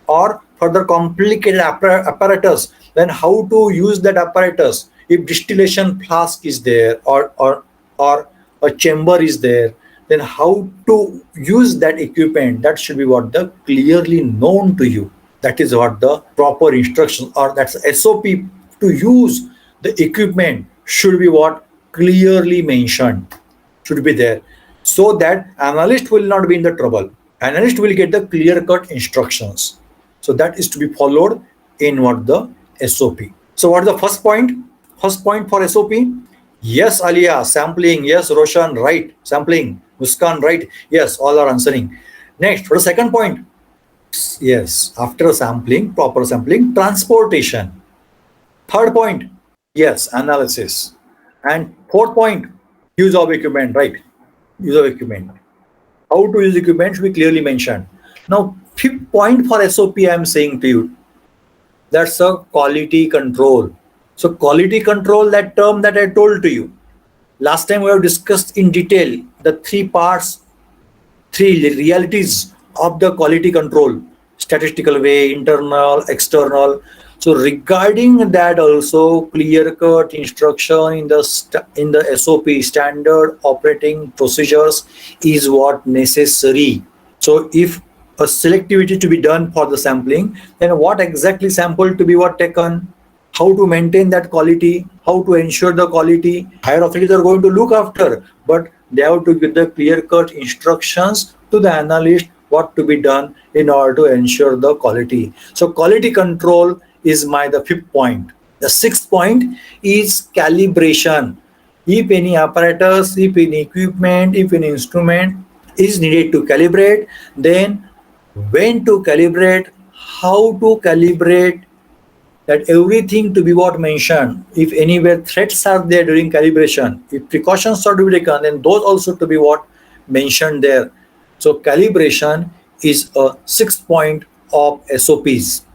or further complicated apparatus, then how to use that apparatus? If distillation flask is there or a chamber is there, then how to use that equipment? That should be what the clearly known to you. That is what the proper instruction, or that's SOP to use the equipment should be what clearly mentioned, should be there, so that analyst will not be in the trouble. Analyst will get the clear-cut instructions. So that is to be followed in what the SOP. So what is the first point? First point for SOP? Yes, Alia, sampling. Yes, Roshan, right. Sampling. Muskan, right. Yes, all are answering. Next, for the second point. Yes, after sampling, proper sampling, transportation. Third point, yes, analysis. And fourth point, use of equipment, right? Use of equipment. How to use equipment should be clearly mentioned. Now, fifth point for SOP, I am saying to you. That's a quality control. So quality control, that term that I told to you last time, we have discussed in detail the three parts, three realities of the quality control: statistical way, internal, external. So regarding that also, clear cut instruction in the in the SOP, standard operating procedures, is what necessary. So if a selectivity to be done for the sampling, then what exactly sample to be what taken, how to maintain that quality, how to ensure the quality, higher authorities are going to look after, but they have to give the clear-cut instructions to the analyst what to be done in order to ensure the quality. So quality control is the fifth point. The sixth point is calibration. If any apparatus, if any equipment, if any instrument is needed to calibrate, then when to calibrate, how to calibrate, that everything to be what mentioned. If anywhere threats are there during calibration, if precautions are to be taken, then those also to be what mentioned there. So calibration is a sixth point of SOPs.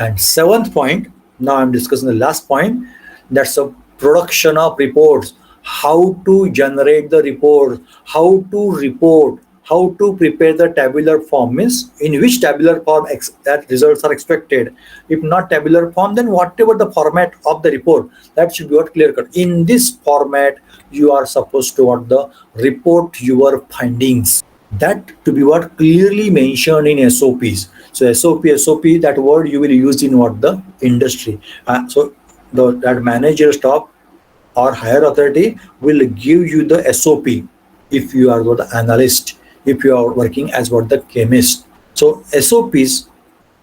And seventh point, now I'm discussing the last point, that's a production of reports. How to generate the report, how to report, how to prepare the tabular form, means in which tabular form that results are expected. If not tabular form, then whatever the format of the report, that should be what clear cut. In this format, you are supposed to what the report your findings. That to be what clearly mentioned in SOPs. So SOP, that word you will use in what the industry. So that manager staff or higher authority will give you the SOP if you are the analyst, if you are working as what the chemist. So SOPs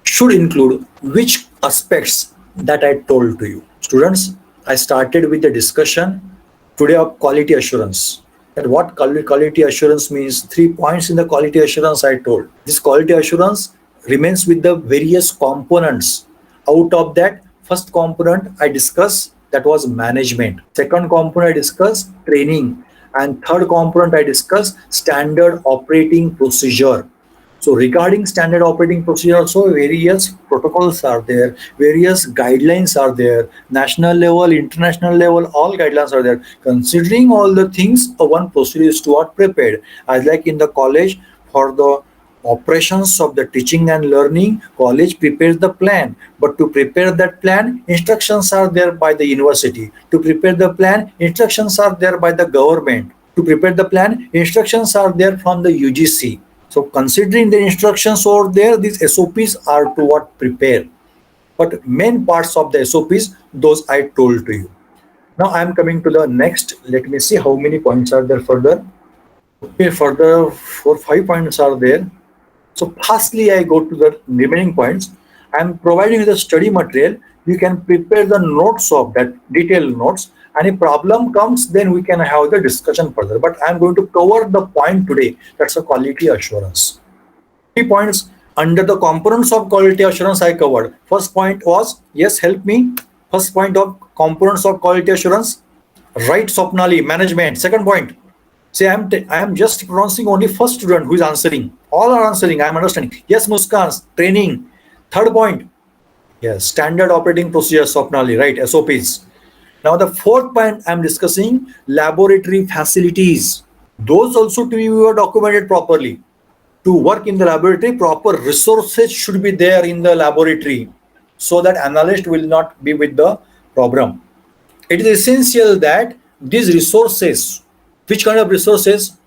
should include which aspects that I told to you. Students, I started with the discussion today of quality assurance. And what quality assurance means, 3 points in the quality assurance I told. This quality assurance remains with the various components. Out of that, first component I discussed, that was management. Second component I discussed, training. And third component I discussed, standard operating procedure. So regarding standard operating procedure also, various protocols are there, various guidelines are there, national level, international level, all guidelines are there. Considering all the things, one procedure is to what prepared. As like in the college, for the operations of the teaching and learning, college prepares the plan. But to prepare that plan, instructions are there by the university. To prepare the plan, instructions are there by the government. To prepare the plan, instructions are there from the UGC. So considering the instructions over there, these SOPs are to what prepare. But main parts of the SOPs, those I told to you. Now I am coming to the next. Let me see how many points are there further. Okay, further 5 points are there. So firstly, I go to the remaining points. I am providing you the study material. You can prepare the notes of that, detailed notes. And if problem comes, then we can have the discussion further. But I am going to cover the point today. That's a quality assurance. 3 points under the components of quality assurance I covered. First point was, yes, help me. First point of components of quality assurance, right, Swapnali, management. Second point, say I am just pronouncing only first student who is answering. All are answering, I am understanding. Yes, Muskan, training. Third point, yes, standard operating procedures, Swapnali, right, SOPs. Now the fourth point I am discussing, laboratory facilities. Those also to be documented properly. To work in the laboratory, proper resources should be there in the laboratory so that analyst will not be with the problem. It is essential that these resources, which kind of resources?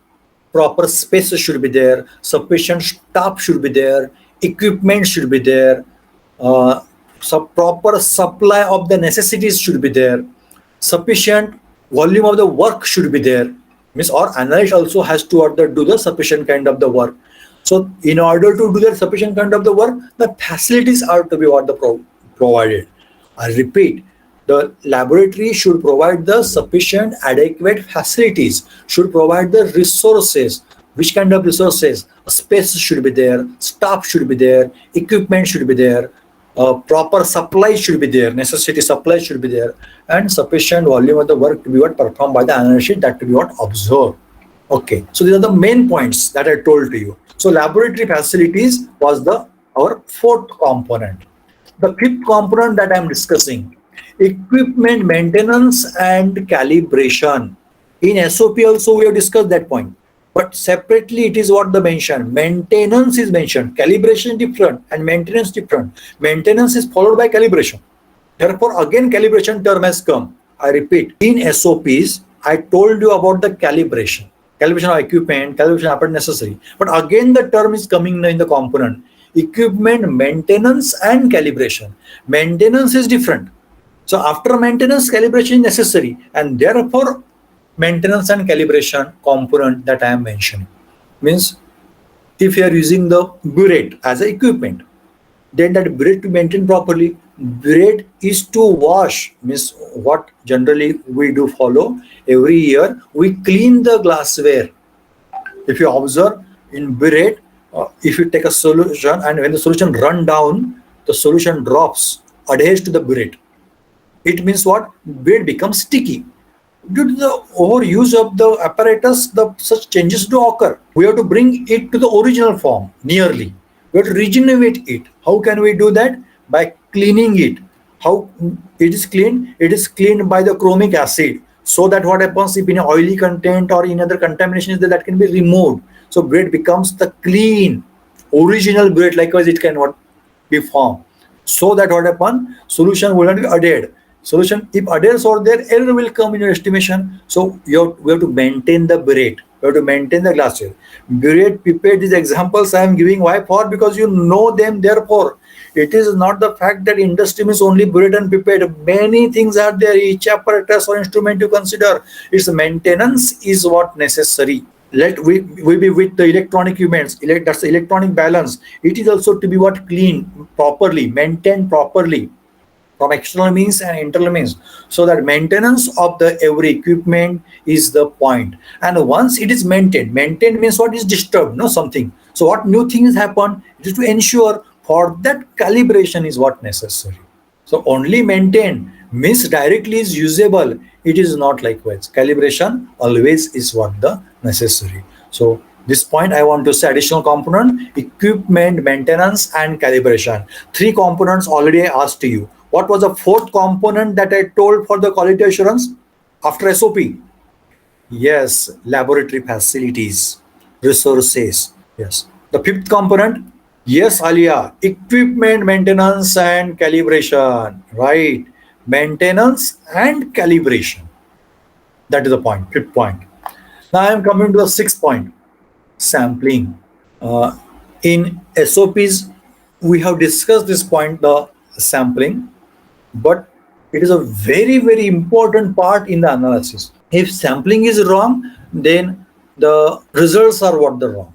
Proper space should be there, sufficient staff should be there, equipment should be there, proper supply of the necessities should be there, sufficient volume of the work should be there. Means our analyst also has to do the sufficient kind of the work. So in order to do that sufficient kind of the work, the facilities are to be what provided. I repeat, the laboratory should provide the sufficient adequate facilities, should provide the resources. Which kind of resources? Space should be there, staff should be there, equipment should be there, proper supply should be there, necessity supply should be there, and sufficient volume of the work to be what performed by the analyst, that to be what observed. Okay, so these are the main points that I told to you. So laboratory facilities was our fourth component. The fifth component that I am discussing, equipment maintenance and calibration. In SOP also we have discussed that point, but separately it is what the mention. Maintenance is mentioned, calibration different and maintenance different. Maintenance is followed by calibration. Therefore, again calibration term has come. I repeat, in SOPs, I told you about the calibration. Calibration of equipment, calibration of necessary. But again the term is coming in the component. Equipment maintenance and calibration. Maintenance is different. So after maintenance, calibration is necessary. And therefore, maintenance and calibration component that I am mentioning. Means if you are using the burette as an equipment, then that burette to maintain properly. Burette is to wash, means what generally we do follow every year, we clean the glassware. If you observe in burette, if you take a solution and when the solution run down, the solution drops, adheres to the burette. It means what? Burette becomes sticky. Due to the overuse of the apparatus, such changes do occur. We have to bring it to the original form, nearly. We have to regenerate it. How can we do that? By cleaning it. How it is cleaned? It is cleaned by the chromic acid. So that what happens if in oily content or in other contamination is that can be removed. So burette becomes the clean, original burette. Likewise, it can what be formed. So that what happen? Solution will not be adhered. Solution, if adheres are there, error will come in your estimation. So we have to maintain the burette. We have to maintain the glassware. Burette, pipette, these examples I am giving. Why? For because you know them. Therefore, it is not the fact that industry means only burette and pipette. Many things are there. Each apparatus or instrument you consider, its maintenance is what necessary. Let we be with the electronic equipments. That's the electronic balance. It is also to be what clean properly, maintained properly, from external means and internal means, so that maintenance of the every equipment is the point. And once it is maintained means what is disturbed, no something. So what new things happen, it is to ensure for that calibration is what necessary. So only maintain means directly is usable. It is not likewise. Calibration always is what the necessary. So this point I want to say additional component, equipment maintenance and calibration. Three components already I asked you. What was the fourth component that I told for the quality assurance after SOP? Yes, laboratory facilities, resources. Yes. The fifth component, yes, Alia, equipment maintenance and calibration. Right. Maintenance and calibration. That is the point, fifth point. Now I am coming to the sixth point, sampling. In SOPs, we have discussed this point, the sampling, but it is a very, very important part in the analysis. If sampling is wrong, then the results are what the wrong.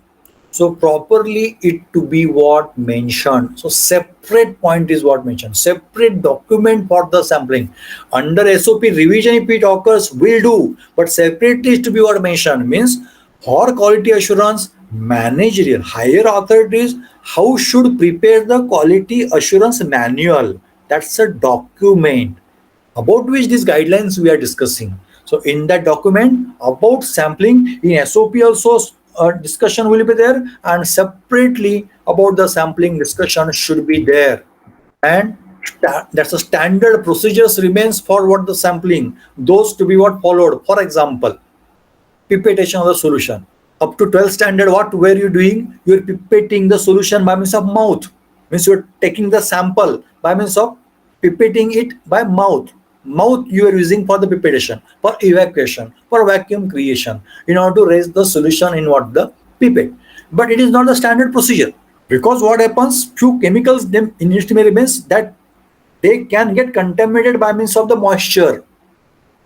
So properly it to be what mentioned. So separate point is what mentioned. Separate document for the sampling. Under SOP revision if it occurs, will do. But separately is to be what mentioned. Means for quality assurance, managerial, higher authorities, how should prepare the quality assurance manual. That's a document about which these guidelines we are discussing. So in that document about sampling, in SOP also discussion will be there, and separately about the sampling discussion should be there. And that's a standard procedures remains for what the sampling, those to be what followed. For example, pipettation of the solution. Up to 12 standard, what were you doing? You're pipetting the solution by means of mouth. Means you're taking the sample by means of pipetting it by mouth. Mouth you are using for the pipettation, for evacuation, for vacuum creation, in order to raise the solution in what the pipette. But it is not the standard procedure, because what happens, few chemicals them in remains that they can get contaminated by means of the moisture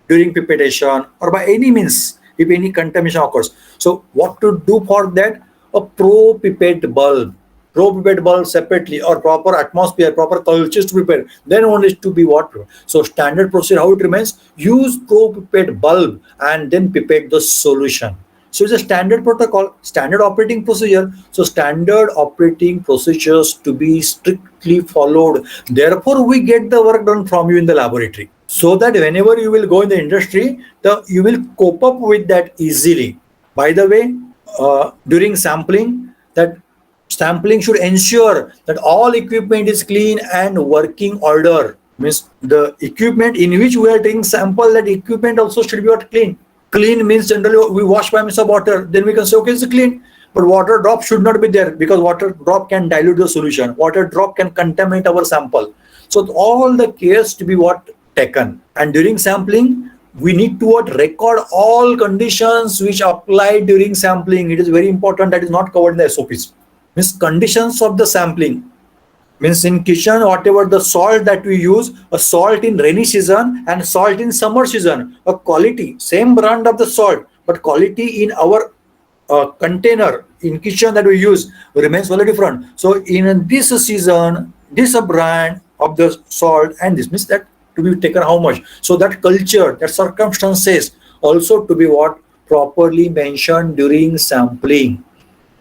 during pipettation or by any means if any contamination occurs. So what to do for that? A pro pipette bulb. Pro-pipette bulb separately, or proper atmosphere, proper cultures to prepare, then only to be what. So standard procedure, how it remains, use pro-pipette bulb and then pipette the solution. So it's a standard protocol, standard operating procedure. So standard operating procedures to be strictly followed. Therefore, we get the work done from you in the laboratory, so that whenever you will go in the industry, you will cope up with that easily. By the way, during sampling, that Sampling should ensure that all equipment is clean and working order. Means the equipment in which we are taking sample, that equipment also should be what clean. Clean means generally we wash by means of water, then we can say okay, it's clean. But water drop should not be there, because water drop can dilute the solution. Water drop can contaminate our sample. So all the cares to be what taken. And during sampling, we need to what record all conditions which apply during sampling. It is very important, that is not covered in the SOPs. Means conditions of the sampling. Means in kitchen, whatever the salt that we use, a salt in rainy season and salt in summer season, a quality, same brand of the salt, but quality in our container in kitchen that we use remains very different. So in this season, this brand of the salt, and this means that to be taken how much. So that culture, that circumstances also to be what properly mentioned during sampling.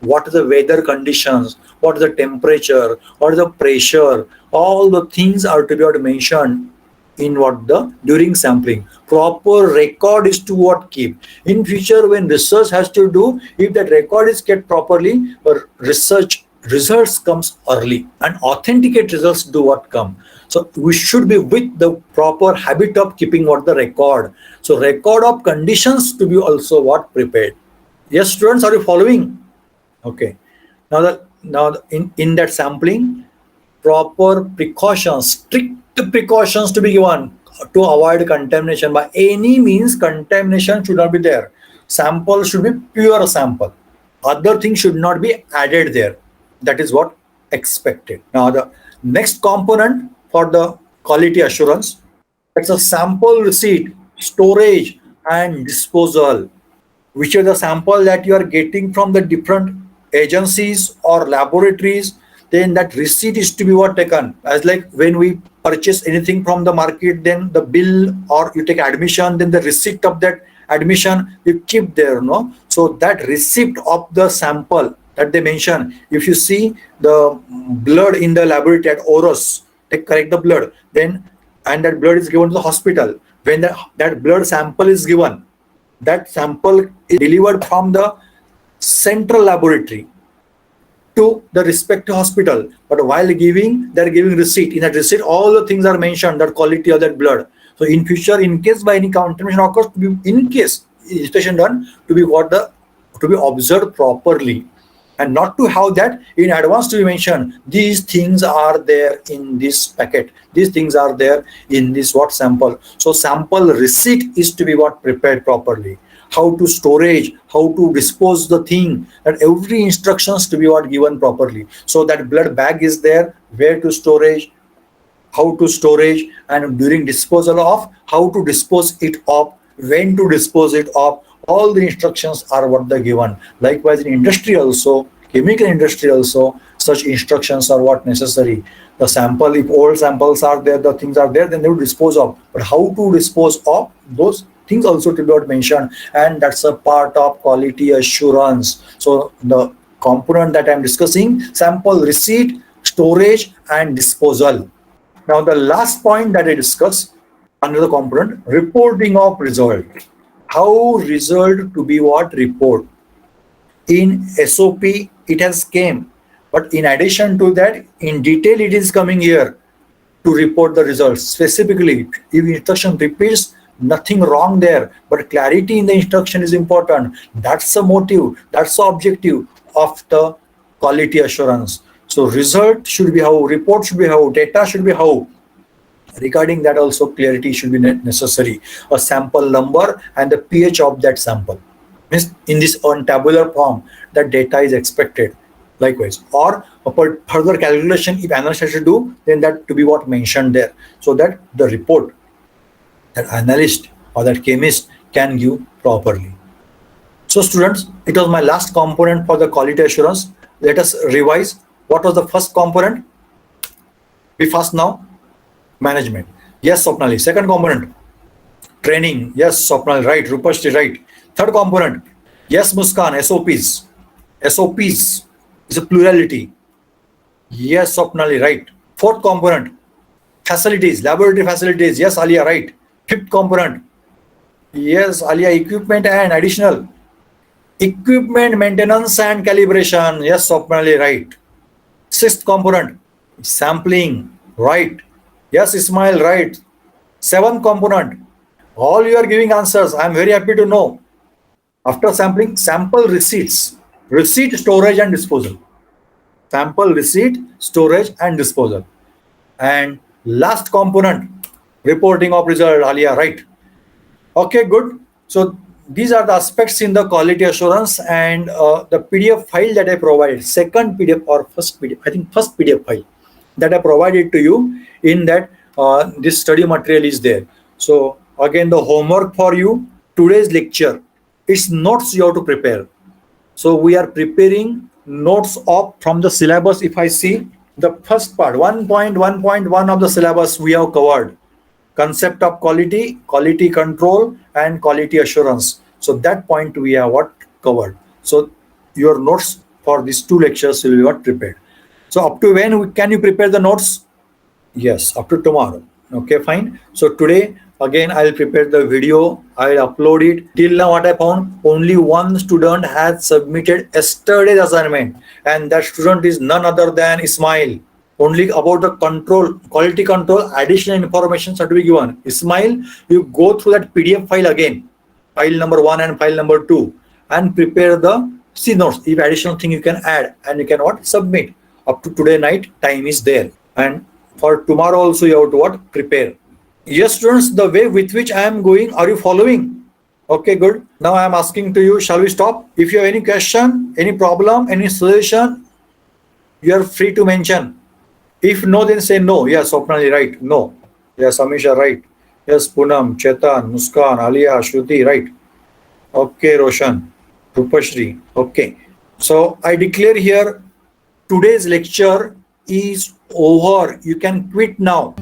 What are the weather conditions, what is the temperature, what is the pressure, all the things are to be mentioned in what the during sampling. Proper record is to what keep. In future, when research has to do, if that record is kept properly, research results comes early and authenticate results do what come. So we should be with the proper habit of keeping what the record. So record of conditions to be also what prepared. Yes, students, are you following? Okay. In that sampling, proper precautions, strict precautions to be given to avoid contamination. By any means, contamination should not be there. Sample should be pure sample. Other things should not be added there. That is what expected. Now, the next component for the quality assurance, that's a sample receipt, storage, and disposal. Which are the sample that you are getting from the different agencies or laboratories, then that receipt is to be what taken. As like when we purchase anything from the market, then the bill, or you take admission, then the receipt of that admission you keep there, no? So that receipt of the sample that they mention, if you see the blood in the laboratory at Oros, they collect the blood, then and that blood is given to the hospital. When that blood sample is given, that sample is delivered from the central laboratory to the respective hospital. But while giving, they're giving receipt. In that receipt, all the things are mentioned, that quality of that blood. So in future, in case by any contamination occurs, to be in case inspection done, to be observed properly, and not to have that in advance to be mentioned. These things are there in this packet. These things are there in this what sample. So sample receipt is to be what prepared properly. How to storage, how to dispose the thing, that every instructions to be what given properly. So that blood bag is there, where to storage, how to storage, and during disposal of, how to dispose it of, when to dispose it of. All the instructions are what they given. Likewise in industry also, chemical industry also, such instructions are what necessary. The sample, if old samples are there, the things are there, then they will dispose of. But how to dispose of those things also to be what mentioned, and that's a part of quality assurance. So the component that I'm discussing, sample receipt, storage, and disposal. Now the last point that I discussed under the component, reporting of result. How result to be what report. In SOP it has came, but in addition to that, in detail it is coming here to report the results. Specifically, if instruction repeats, nothing wrong there, but clarity in the instruction is important. That's the motive, that's the objective of the quality assurance. So result should be how, report should be how, data should be how. Regarding that also, clarity should be necessary. A sample number and the pH of that sample. Means in this on tabular form, that data is expected. Likewise, or a further calculation if analyst has to do, then that to be what mentioned there, so that the report that analyst or that chemist can give properly. So students, it was my last component for the quality assurance. Let us revise. What was the first component? Be fast now. Management. Yes, Swapnali. Second component, training. Yes, Swapnali. Right. Rupashri. Right. Third component. Yes, Muskan. SOPs. SOPs is a plurality. Yes, Swapnali. Right. Fourth component, facilities, laboratory facilities. Yes, Alia. Right. Fifth component. Yes, Alia. Equipment and additional. Equipment maintenance and calibration. Yes, Swapnali. Right. Sixth component, sampling, right? Yes, Ismail, right. Seventh component, all you are giving answers. I'm very happy to know. After sampling, sample receipts, receipt, storage, and disposal. Sample, receipt, storage, and disposal. And last component, reporting of result, Alia, right? Okay, good. So these are the aspects in the quality assurance, and the PDF file that I provided, second PDF or first PDF, I think first PDF file that I provided to you, in that this study material is there. So again, the homework for you, today's lecture, it's notes you have to prepare. So we are preparing notes from the syllabus. If I see the first part, 1.1.1 of the syllabus we have covered. Concept of quality, quality control, and quality assurance. So that point we have what covered. So your notes for these two lectures will be what prepared. So up to when can you prepare the notes? Yes, up to tomorrow. Okay, fine. So today again I'll prepare the video. I'll upload it. Till now what I found, only one student has submitted yesterday's assignment, and that student is none other than Ismail. Only about the control, quality control, additional information should be given. Ismail, you go through that PDF file again, file number 1 and file number 2, and prepare the C notes. If additional thing you can add, and you can what submit. Up to today night, time is there. And for tomorrow also you have to what prepare. Yes, students, the way with which I am going, are you following? Okay, good. Now I am asking to you, shall we stop? If you have any question, any problem, any suggestion, you are free to mention. If no, then say no. Yes, Swapnali, right. No. Yes, Amisha, right. Yes, Poonam, Chetan, Muskan, Alia, Shruti, right. Okay, Roshan, Rupashri. Okay. So I declare here, today's lecture is over. You can quit now.